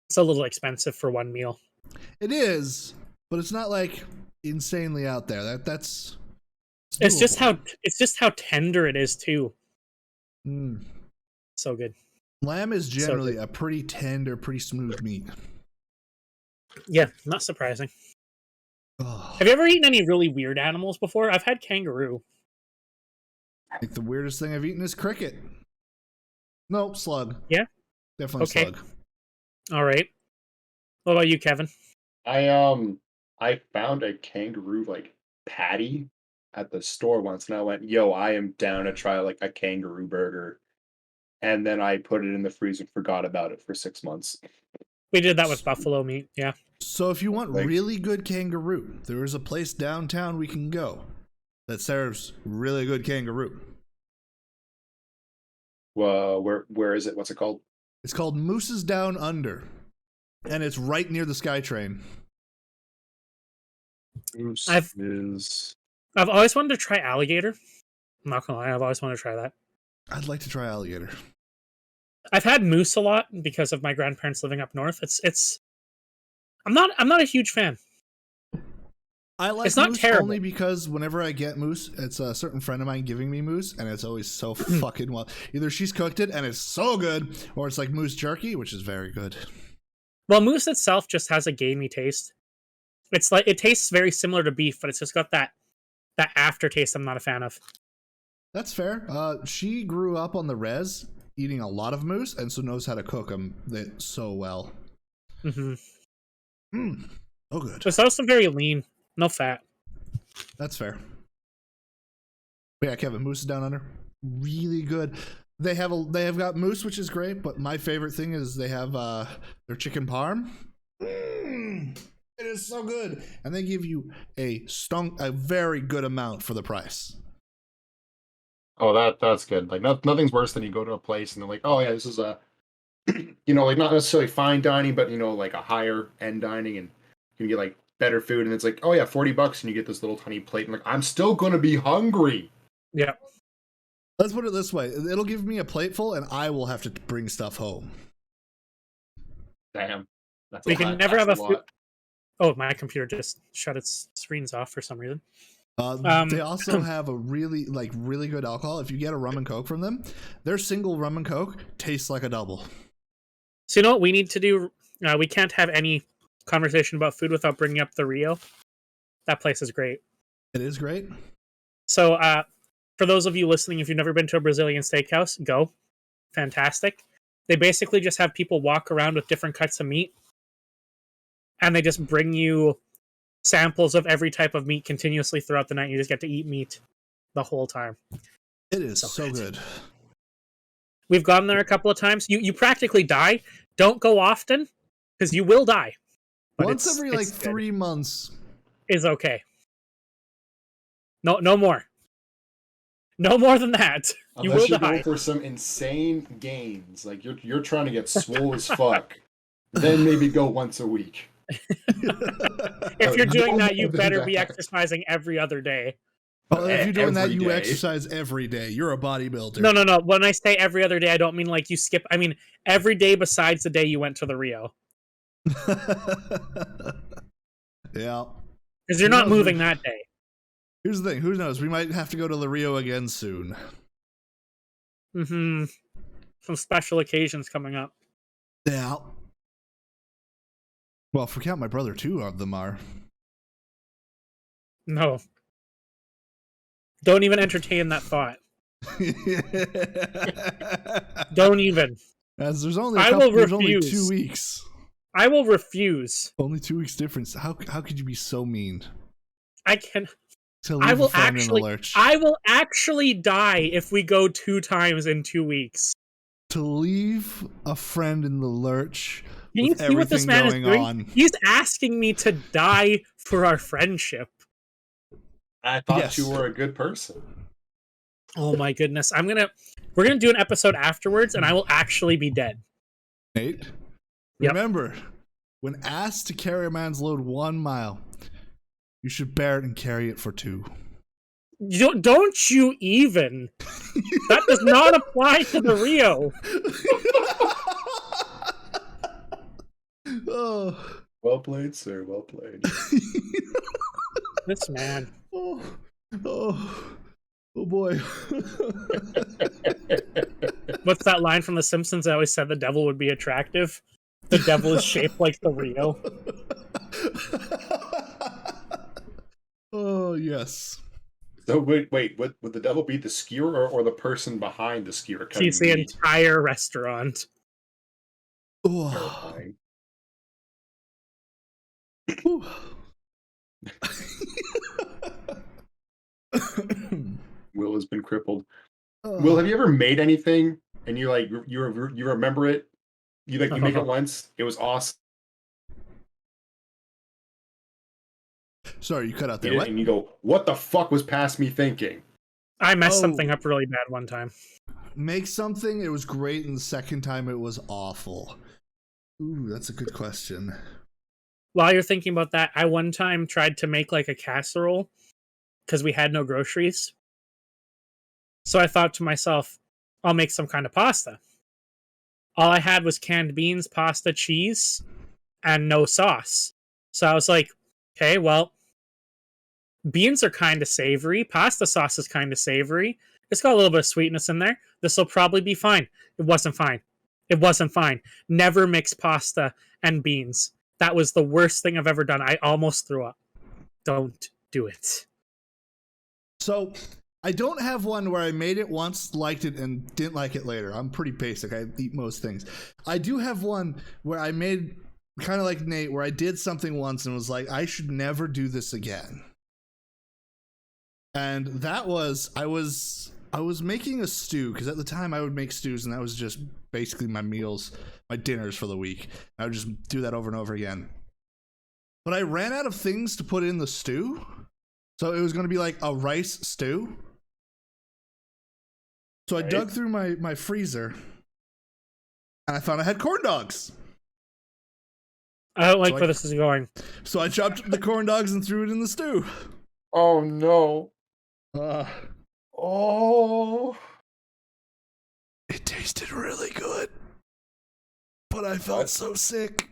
It's a little expensive for one meal. It is, but it's not like insanely out there. That's It's just doable. how tender it is too. Mm. So good. Lamb is generally a pretty tender, pretty smooth meat. Yeah, not surprising. Oh. Have you ever eaten any really weird animals before? I've had kangaroo. I think the weirdest thing I've eaten is cricket. Nope, slug. Yeah? Definitely slug. All right. What about you, Kevin? I found a kangaroo like patty at the store once, and I went, "Yo, I am down to try like a kangaroo burger." And then I put it in the freezer and forgot about it for 6 months. We did that with buffalo meat. Yeah. So if you want Like- really good kangaroo, there is a place downtown we can go that serves really good kangaroo. Where is it? What's it called? It's called Moose's Down Under, and it's right near the SkyTrain. I've always wanted to try alligator. I'm not gonna lie, I've always wanted to try that. I'd like to try alligator. I've had moose a lot because of my grandparents living up north. I'm not a huge fan. I like It's not moose terrible. only because whenever I get moose, it's a certain friend of mine giving me moose, and it's always so fucking well. Either she's cooked it and it's so good, or it's like moose jerky, which is very good. Well, moose itself just has a gamey taste. It's like it tastes very similar to beef, but it's just got that aftertaste I'm not a fan of. That's fair. She grew up on the res, eating a lot of moose, and so knows how to cook them so well. Mm-hmm. Oh, good. It's also very lean, no fat. That's fair. But yeah, Kevin, Moose is Down Under, really good. They have got moose, which is great, but my favorite thing is they have their chicken parm. It is so good, and they give you a very good amount for the price. Oh, that's good. Like nothing's worse than you go to a place and they're like, "Oh yeah, this is a, like not necessarily fine dining, but like a higher end dining, and you can get like better food." And it's like, "Oh yeah, $40," and you get this little tiny plate. And like, I'm still gonna be hungry. Yeah. Let's put it this way: it'll give me a plateful, and I will have to bring stuff home. Damn. We can never have a food. Oh, my computer just shut its screens off for some reason. They also have a really good alcohol. If you get a rum and coke from them, their single rum and coke tastes like a double. So you know what we need to do? We can't have any conversation about food without bringing up the Rio. That place is great. It is great. So for those of you listening, if you've never been to a Brazilian steakhouse, go. Fantastic. They basically just have people walk around with different cuts of meat, and they just bring you samples of every type of meat continuously throughout the night. You just get to eat meat the whole time. It is so good. We've gone there a couple of times. You practically die. Don't go often, because you will die. But once every 3 months is okay. No more. No more than that. Unless you will go die for some insane gains, like you're trying to get swole as fuck. Then maybe go once a week. If you're doing that, you better be exercising every other day. Well, if you're doing that, you day. exercise every day. You're a bodybuilder. No. When I say every other day, I don't mean like you skip. I mean every day besides the day you went to the Rio. Yeah. Because you're not moving that day. Here's the thing. Who knows? We might have to go to the Rio again soon. Mm-hmm. Some special occasions coming up. Yeah. Well, if we count my brother, 2 of them are. No. Don't even entertain that thought. Don't even. As there's only there's only 2 weeks. I will refuse. Only 2 weeks difference. How could you be so mean? I can. To leave a friend in the lurch. I will actually die if we go 2 times in 2 weeks. To leave a friend in the lurch. Can you see what this man is doing? He's asking me to die for our friendship. I thought you were a good person. Oh my goodness. We're gonna do an episode afterwards, and I will actually be dead. Nate, remember, when asked to carry a man's load 1 mile, you should bear it and carry it for 2. Don't you even? That does not apply to the Rio. Oh. Well played, sir. Well played. This man. Oh, oh, oh boy. What's that line from The Simpsons that always said the devil would be attractive? The devil is shaped like the Rio. Oh, yes. So wait, would the devil be the skewer or the person behind the skewer? He's the entire restaurant. Oh. Will has been crippled. Will, have you ever made anything and you like you remember it? You make it once. It was awesome. Sorry, you cut out there. What? And you go, what the fuck was past me thinking? I messed something up really bad one time. Make something, it was great, and the second time it was awful. Ooh, that's a good question. While you're thinking about that, I one time tried to make like a casserole because we had no groceries. So I thought to myself, I'll make some kind of pasta. All I had was canned beans, pasta, cheese, and no sauce. So I was like, okay, well, beans are kind of savory. Pasta sauce is kind of savory. It's got a little bit of sweetness in there. This will probably be fine. It wasn't fine. It wasn't fine. Never mix pasta and beans. That was the worst thing I've ever done. I almost threw up. Don't do it. So, I don't have one where I made it once, liked it, and didn't like it later. I'm pretty basic. I eat most things. I do have one where I made, kind of like Nate, where I did something once and was like, I should never do this again. And that was, I was making a stew, because at the time I would make stews, and that was just basically my meals, my dinners for the week. I would just do that over and over again. But I ran out of things to put in the stew, so it was going to be like a rice stew. So I dug through my freezer, and I found I had corn dogs. I don't like where this is going. So I chopped the corn dogs and threw it in the stew. Oh no. Oh. It tasted really good, but I felt so sick.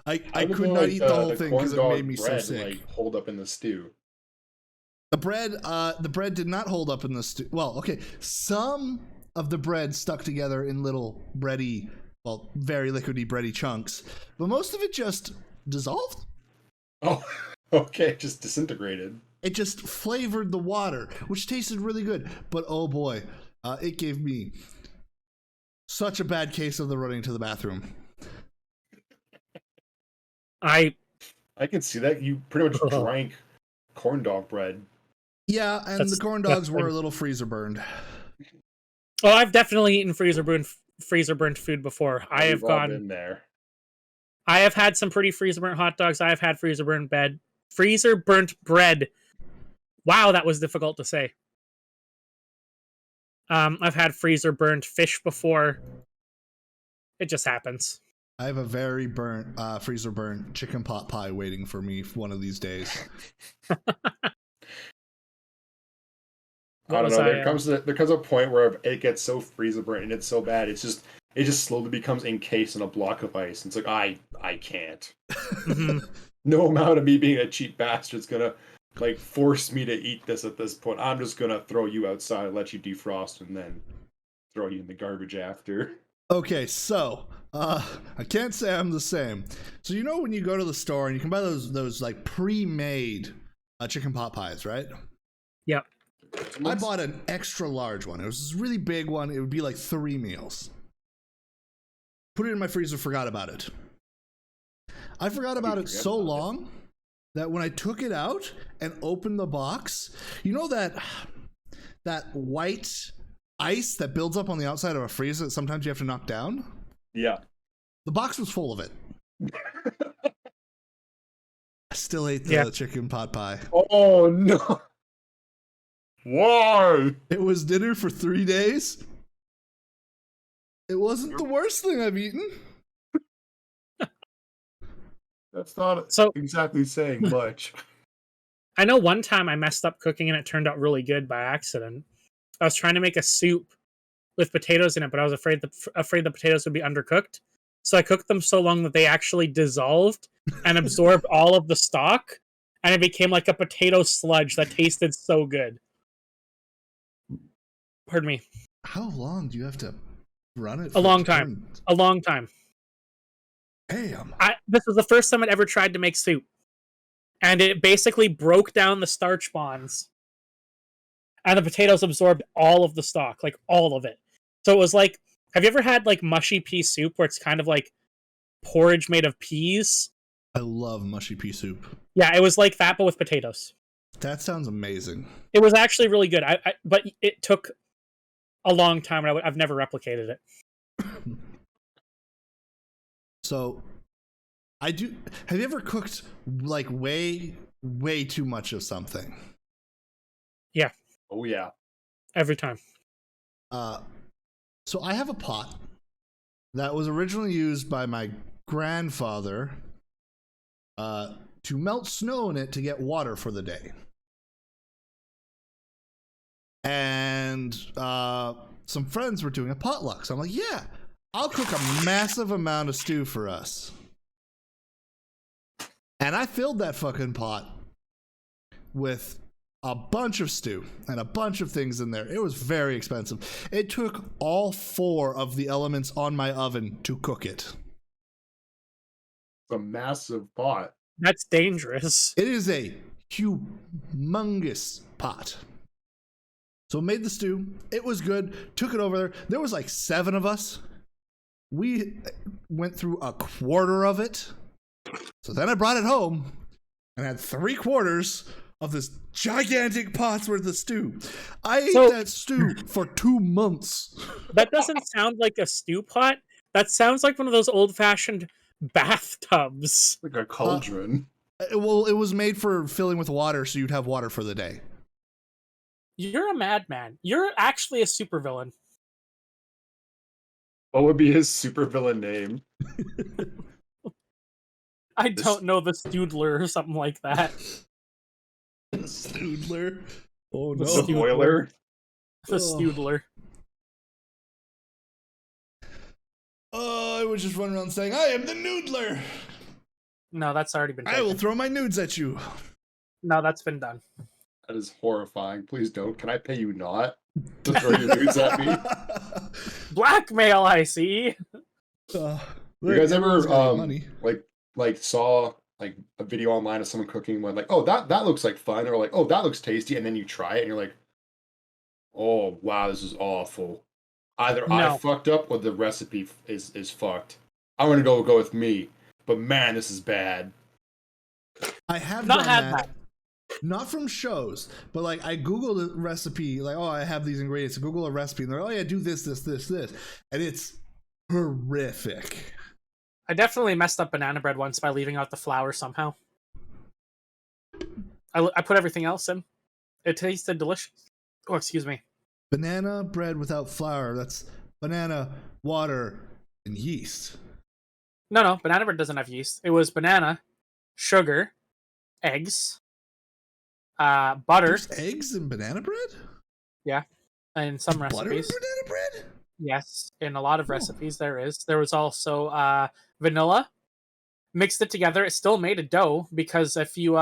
I could not eat the whole thing because it made me so sick. Like, hold up in the stew. The bread did not hold up in the stew. Well, okay, some of the bread stuck together in little bready, well, very liquidy bready chunks, but most of it just dissolved. Oh, okay, just disintegrated. It just flavored the water, which tasted really good. But oh boy, it gave me such a bad case of the running to the bathroom. I can see that. You pretty much drank corn dog bread. Yeah, and the corn dogs were a little freezer burned. Oh, I've definitely eaten freezer burnt food before. I have gone in there. I have had some pretty freezer burnt hot dogs. I have had freezer burnt bread. Wow, that was difficult to say. I've had freezer burnt fish before. It just happens. I have a very freezer burnt chicken pot pie waiting for me one of these days. I don't know. There comes a point where it gets so freezer burnt and it's so bad. It just slowly becomes encased in a block of ice. And it's like I can't. No amount of me being a cheap bastard's gonna like force me to eat this at this point. I'm just gonna throw you outside, let you defrost, and then throw you in the garbage after. Okay, so I can't say I'm the same. So you know when you go to the store and you can buy those like pre-made chicken pot pies, right? Yep. I bought an extra large one. It was this really big one. It would be like 3 meals. Put it in my freezer, forgot about it. I forgot about it so long that when I took it out and opened the box, you know that white ice that builds up on the outside of a freezer that sometimes you have to knock down? Yeah. The box was full of it. I still ate the chicken pot pie. Oh no. Why? It was dinner for 3 days. It wasn't the worst thing I've eaten. That's not exactly saying much. I know one time I messed up cooking and it turned out really good by accident. I was trying to make a soup with potatoes in it, but I was afraid the potatoes would be undercooked. So I cooked them so long that they actually dissolved and absorbed all of the stock, and it became like a potato sludge that tasted so good. Pardon me. How long do you have to run it? A long time. A long time. Damn. This was the first time I'd ever tried to make soup. And it basically broke down the starch bonds. And the potatoes absorbed all of the stock, like all of it. So it was like, have you ever had like mushy pea soup where it's kind of like porridge made of peas? I love mushy pea soup. Yeah, it was like that, but with potatoes. That sounds amazing. It was actually really good. But it took a long time, and I've never replicated it. So, have you ever cooked like way too much of something? Yeah. Oh yeah. Every time. So I have a pot that was originally used by my grandfather to melt snow in it to get water for the day. And some friends were doing a potluck. So I'm like, yeah, I'll cook a massive amount of stew for us. And I filled that fucking pot with a bunch of stew and a bunch of things in there. It was very expensive. It took all 4 of the elements on my oven to cook it. A massive pot. That's dangerous. It is a humongous pot. So I made the stew. It was good. Took it over there. There was like 7 of us. We went through a quarter of it. So then I brought it home and had 3/4 of this gigantic pot's worth of stew. I ate that stew for 2 months. That doesn't sound like a stew pot. That sounds like one of those old-fashioned bathtubs. Like a cauldron. Well, it was made for filling with water, so you'd have water for the day. You're a madman. You're actually a supervillain. What would be his supervillain name? I don't know, the Stoodler or something like that. Stoodler? Oh no. The boiler? The Stoodler. Oh, I was just running around saying, I am the noodler! No, that's already been taken. I will throw my nudes at you. No, that's been done. That is horrifying. Please don't. Can I pay you not to throw your nudes at me? Blackmail, I see. You guys ever like saw like a video online of someone cooking when like, oh that looks like fun, or like, oh that looks tasty, and then you try it and you're like, oh wow, this is awful. Either I fucked up or the recipe is fucked. I'm gonna go with me, but man, this is bad. I have not done had that. Not from shows, but like I Googled a recipe, like, oh, I have these ingredients. I Google a recipe, and they're like, oh yeah, do this, and it's horrific. I definitely messed up banana bread once by leaving out the flour somehow. I put everything else in. It tasted delicious. Oh, excuse me. Banana bread without flour. That's banana, water, and yeast. No, banana bread doesn't have yeast. It was banana, sugar, eggs, butter. There's eggs in banana bread? Yeah, in some recipes. Butter in banana bread? Yes, in a lot of recipes there is. There was also vanilla. Mixed it together. It still made a dough because if you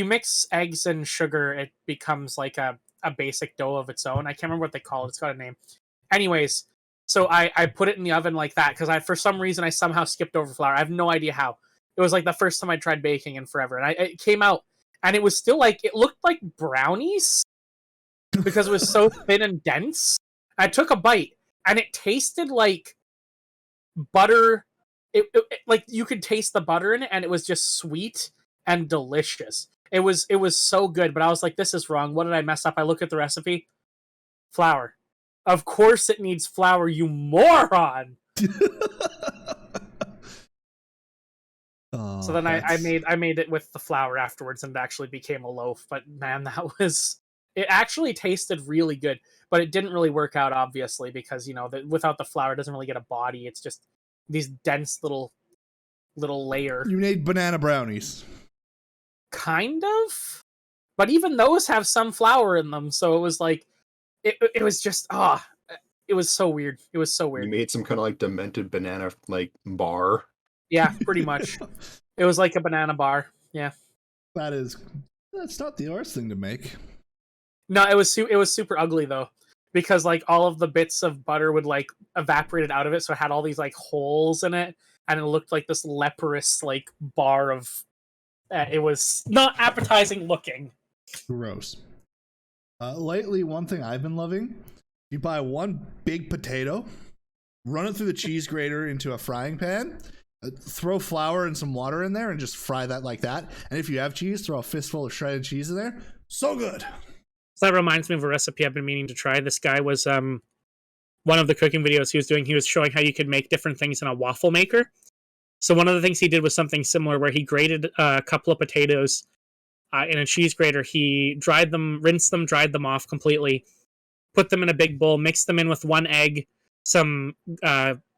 mix eggs and sugar, it becomes like a basic dough of its own. I can't remember what they call it. It's got a name. Anyways, so I put it in the oven like that because for some reason I somehow skipped over flour. I have no idea how. It was like the first time I tried baking in forever, and it came out, and it was still like, it looked like brownies because it was so thin and dense. I took a bite, and it tasted like butter. It like you could taste the butter in it, and it was just sweet and delicious. It was so good, but I was like, this is wrong. What did I mess up? I look at the recipe. Flour. Of course it needs flour, you moron! So then I made it with the flour afterwards, and it actually became a loaf. But man, it actually tasted really good, but it didn't really work out, obviously, because without the flour, it doesn't really get a body. It's just these dense little layer. You made banana brownies. Kind of, but even those have some flour in them, so it was like it was just it was so weird. It was so weird. You made some kind of like demented banana like bar. Yeah, pretty much. It was like a banana bar. Yeah. That's not the worst thing to make. No, it was super ugly though, because like all of the bits of butter would like evaporated out of it, so it had all these like holes in it, and it looked like this leprous like bar of. It was not appetizing looking. Gross. Lately, one thing I've been loving: you buy one big potato, run it through the cheese grater into a frying pan, throw flour and some water in there, and just fry that like that. And if you have cheese, throw a fistful of shredded cheese in there. So good. So that reminds me of a recipe I've been meaning to try. This guy was one of the cooking videos he was doing. He was showing how you could make different things in a waffle maker. So one of the things he did was something similar, where he grated a couple of potatoes in a cheese grater. He dried them, rinsed them, dried them off completely, put them in a big bowl, mixed them in with one egg, some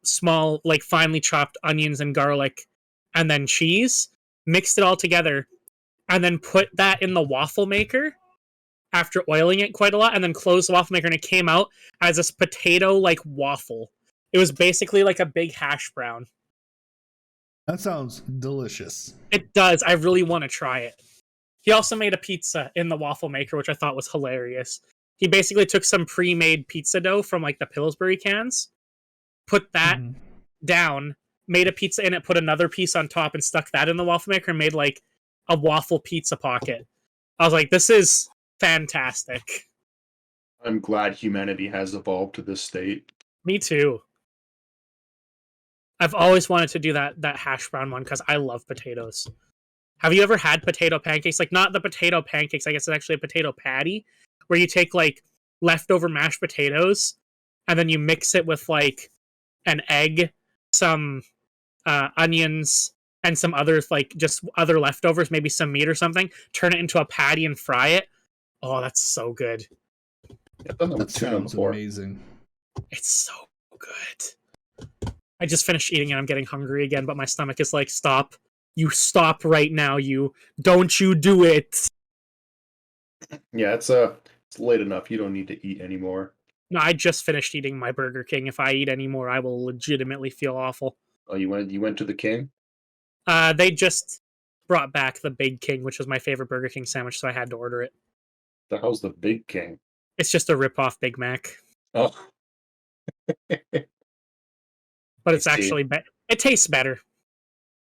small, like finely chopped onions and garlic, and then cheese, mixed it all together, and then put that in the waffle maker after oiling it quite a lot, and then closed the waffle maker, and it came out as this potato like waffle. It was basically like a big hash brown. That sounds delicious. It does. I really want to try it. He also made a pizza in the waffle maker, which I thought was hilarious. He basically took some pre-made pizza dough from like the Pillsbury cans, put that down, made a pizza in it, put another piece on top, and stuck that in the waffle maker, and made like a waffle pizza pocket. I was like, this is fantastic. I'm glad humanity has evolved to this state. Me too. I've always wanted to do that hash brown one because I love potatoes. Have you ever had potato pancakes? Like, not the potato pancakes, I guess it's actually a potato patty, where you take like leftover mashed potatoes and then you mix it with like an egg, some onions, and some other like just other leftovers, maybe some meat or something, turn it into a patty and fry it. Oh, that's so good. That sounds amazing. It's so good. I just finished eating and I'm getting hungry again, but my stomach is like, stop. You stop right now, you. Don't you do it. Yeah, it's late enough. You don't need to eat anymore. No, I just finished eating my Burger King. If I eat any more, I will legitimately feel awful. Oh, you went to the King? They just brought back the Big King, which was my favorite Burger King sandwich, so I had to order it. The hell's the Big King? It's just a rip-off Big Mac. Oh. But it's actually it tastes better.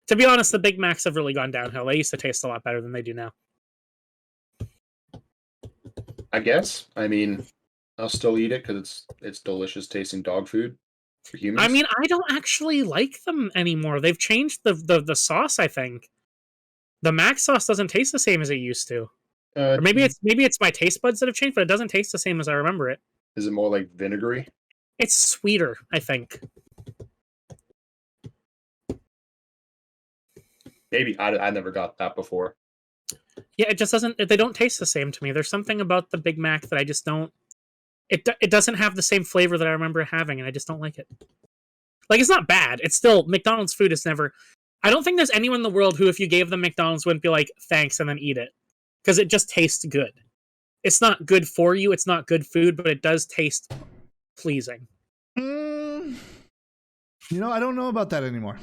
To be honest, the Big Macs have really gone downhill. They used to taste a lot better than they do now. I guess. I mean, I'll still eat it because it's delicious tasting dog food for humans. I mean, I don't actually like them anymore. They've changed the sauce, I think. The Mac sauce doesn't taste the same as it used to. Or maybe it's my taste buds that have changed, but it doesn't taste the same as I remember it. Is it more like vinegary? It's sweeter, I think. Maybe. I never got that before. Yeah, it just doesn't. They don't taste the same to me. There's something about the Big Mac that I just don't. It doesn't have the same flavor that I remember having, and I just don't like it. Like, it's not bad. It's still McDonald's food is never. I don't think there's anyone in the world who, if you gave them McDonald's, wouldn't be like, thanks, and then eat it, because it just tastes good. It's not good for you. It's not good food, but it does taste pleasing. You know, I don't know about that anymore.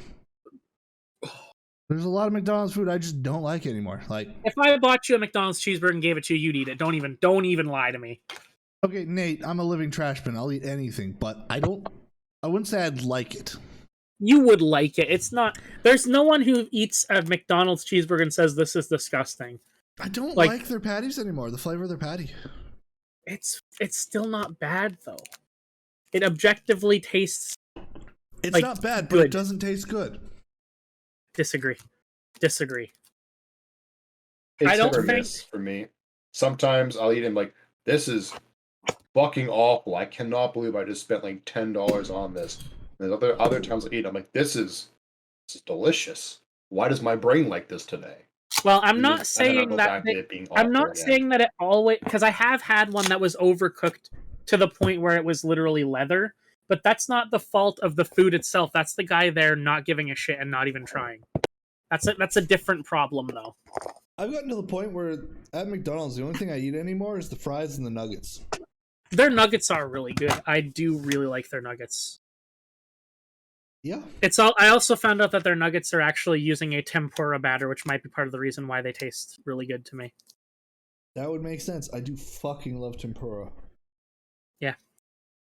There's a lot of McDonald's food I just don't like anymore. Like, if I bought you a McDonald's cheeseburger and gave it to you, you'd eat it. Don't even lie to me. Okay, Nate, I'm a living trash bin. I'll eat anything, but I wouldn't say I'd like it. You would like it. It's not. There's no one who eats a McDonald's cheeseburger and says this is disgusting. I don't like their patties anymore. The flavor of their patty. It's still not bad though. It objectively tastes. It's like, not bad, but good. It doesn't taste good. Disagree. It's I don't hit or think miss for me. Sometimes I'll eat it like, this is fucking awful. I cannot believe I just spent like $10 on this. And other times I eat, I'm like, this is delicious. Why does my brain like this today? Well, I'm not saying that. I'm not saying that it always, because I have had one that was overcooked to the point where it was literally leather. But that's not the fault of the food itself. That's the guy there not giving a shit and not even trying. That's a different problem, though. I've gotten to the point where at McDonald's, the only thing I eat anymore is the fries and the nuggets. Their nuggets are really good. I do really like their nuggets. Yeah. It's all. I also found out that their nuggets are actually using a tempura batter, which might be part of the reason why they taste really good to me. That would make sense. I do fucking love tempura. Yeah.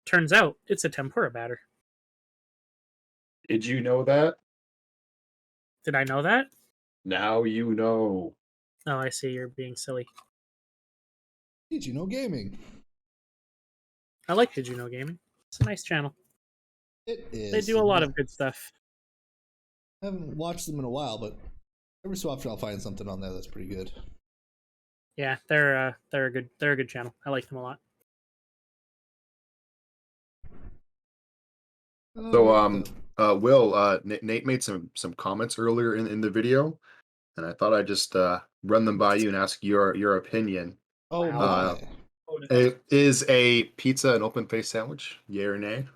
Turns out it's a tempura batter. Did you know that? Did I know that? Now you know. Oh, I see. You're being silly. Did you know gaming? I like Did You Know Gaming. It's a nice channel. It is. They do a lot of good stuff. I haven't watched them in a while, but every so often I'll find something on there that's pretty good. Yeah, they're a good channel. I like them a lot. So Will, Nate made some comments earlier in the video, and I thought I'd just run them by you and ask your opinion. Oh Wow. my. Is a pizza an open face sandwich? Yay or nay?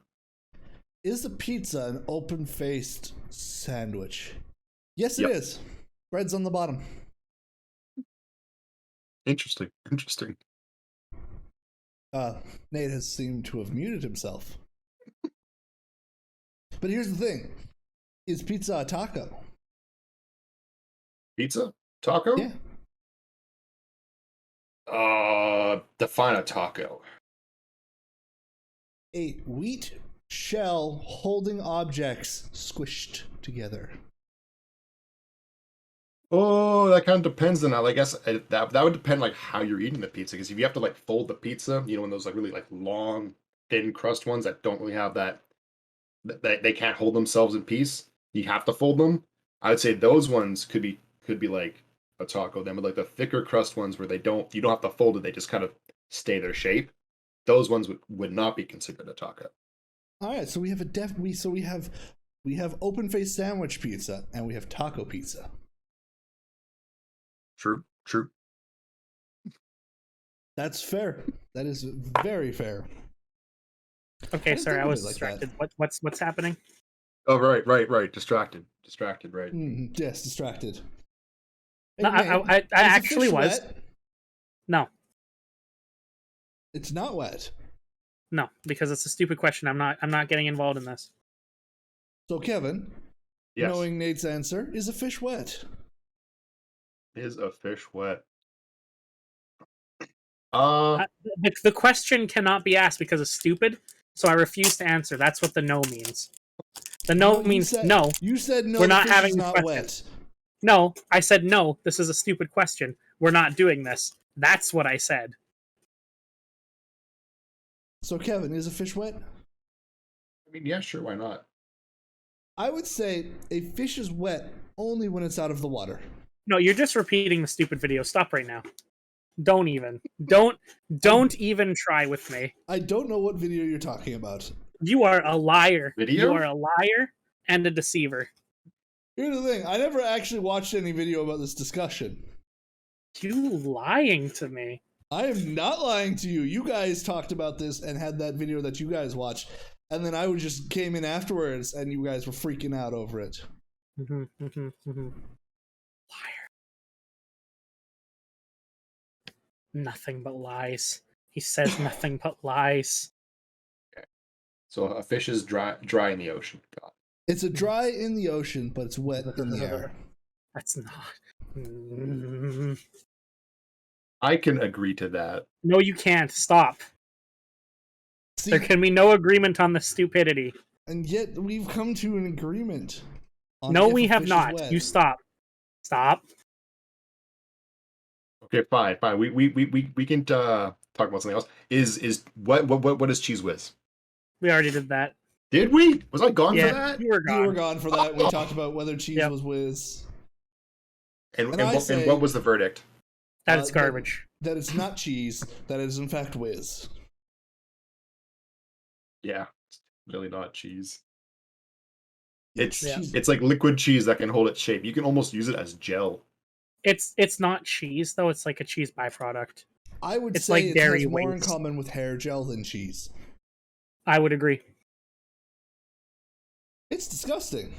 Is the pizza an open-faced sandwich? Yes, it Yep. is. Bread's on the bottom. Interesting. Nate has seemed to have muted himself. But here's the thing. Is pizza a taco? Pizza? Taco? Yeah. Define a taco. A wheat shell holding objects squished together. Oh, that kind of depends on that. I guess that would depend like how you're eating the pizza. Because if you have to like fold the pizza, you know, in those like really like long, thin crust ones that don't really have that they can't hold themselves in peace, you have to fold them. I would say those ones could be like a taco. Then, but like the thicker crust ones where you don't have to fold it, they just kind of stay their shape. Those ones would not be considered a taco. All right, so we have we have open-faced sandwich pizza and we have taco pizza. True. That's fair. That is very fair. Okay, I didn't sorry, think I of was it like distracted. What's happening? Oh, right. Distracted, right. Yes, distracted. No, Hey, Nate, I is the actually fish was. wet? No, It's not wet. no, because it's a stupid question. I'm not getting involved in this. So, Kevin, Yes. knowing Nate's answer, is a fish wet? Is a fish wet? The question cannot be asked because it's stupid, so I refuse to answer. That's what the no means. The no you means said, no. You said no. We're not fish having is this not question. wet. No, I said no. This is a stupid question. We're not doing this. That's what I said. So, Kevin, is a fish wet? I mean, yeah, sure, why not? I would say a fish is wet only when it's out of the water. No, you're just repeating the stupid video. Stop right now. Don't even even try with me. I don't know what video you're talking about. You are a liar. Video? You are a liar and a deceiver. Here's the thing. I never actually watched any video about this discussion. You lying to me. I am not lying to you. You guys talked about this and had that video that you guys watched. And then I just came in afterwards and you guys were freaking out over it. Liar. Nothing but lies. He says nothing but lies. Okay. So a fish is dry in the ocean. God. It's a dry in the ocean, but it's wet in the air. That's not. I can agree to that. No, you can't. Stop. See, There can be no agreement on this stupidity. and yet we've come to an agreement. On No, if we a have fish is not. wet. You stop. Stop. Okay, fine. We can talk about something else. Is what is Cheese Whiz? We already did that. Did we? Was I gone Yeah, for that? you were You were gone. gone for that. We talked about whether cheese Yep. was whiz. And I what, say- and what was the verdict? That is that- garbage. That it's not cheese. That it is in fact whiz. Yeah, it's really not cheese. It's Yeah. cheese. It's like liquid cheese that can hold its shape. You can almost use it as gel. It's not cheese though. It's like a cheese byproduct. I would it's say like it dairy has more in waste. common with hair gel than cheese. I would agree. It's disgusting.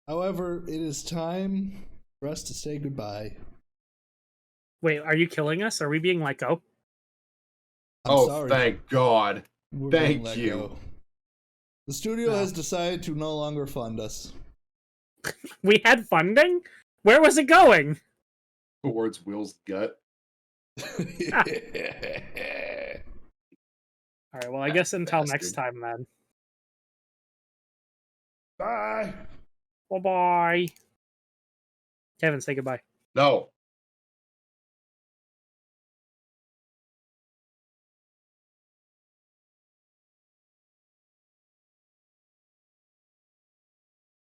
However, it is time for us to say goodbye. Wait, are you killing us? Are we being let go? I'm Oh, sorry. thank God. We're thank being let you. go. The studio has decided to no longer fund us. We had funding? Where was it going? Towards Will's gut. All right, well, I guess until next Bastard. time, then. Bye. Bye-bye. Kevin, say goodbye. No.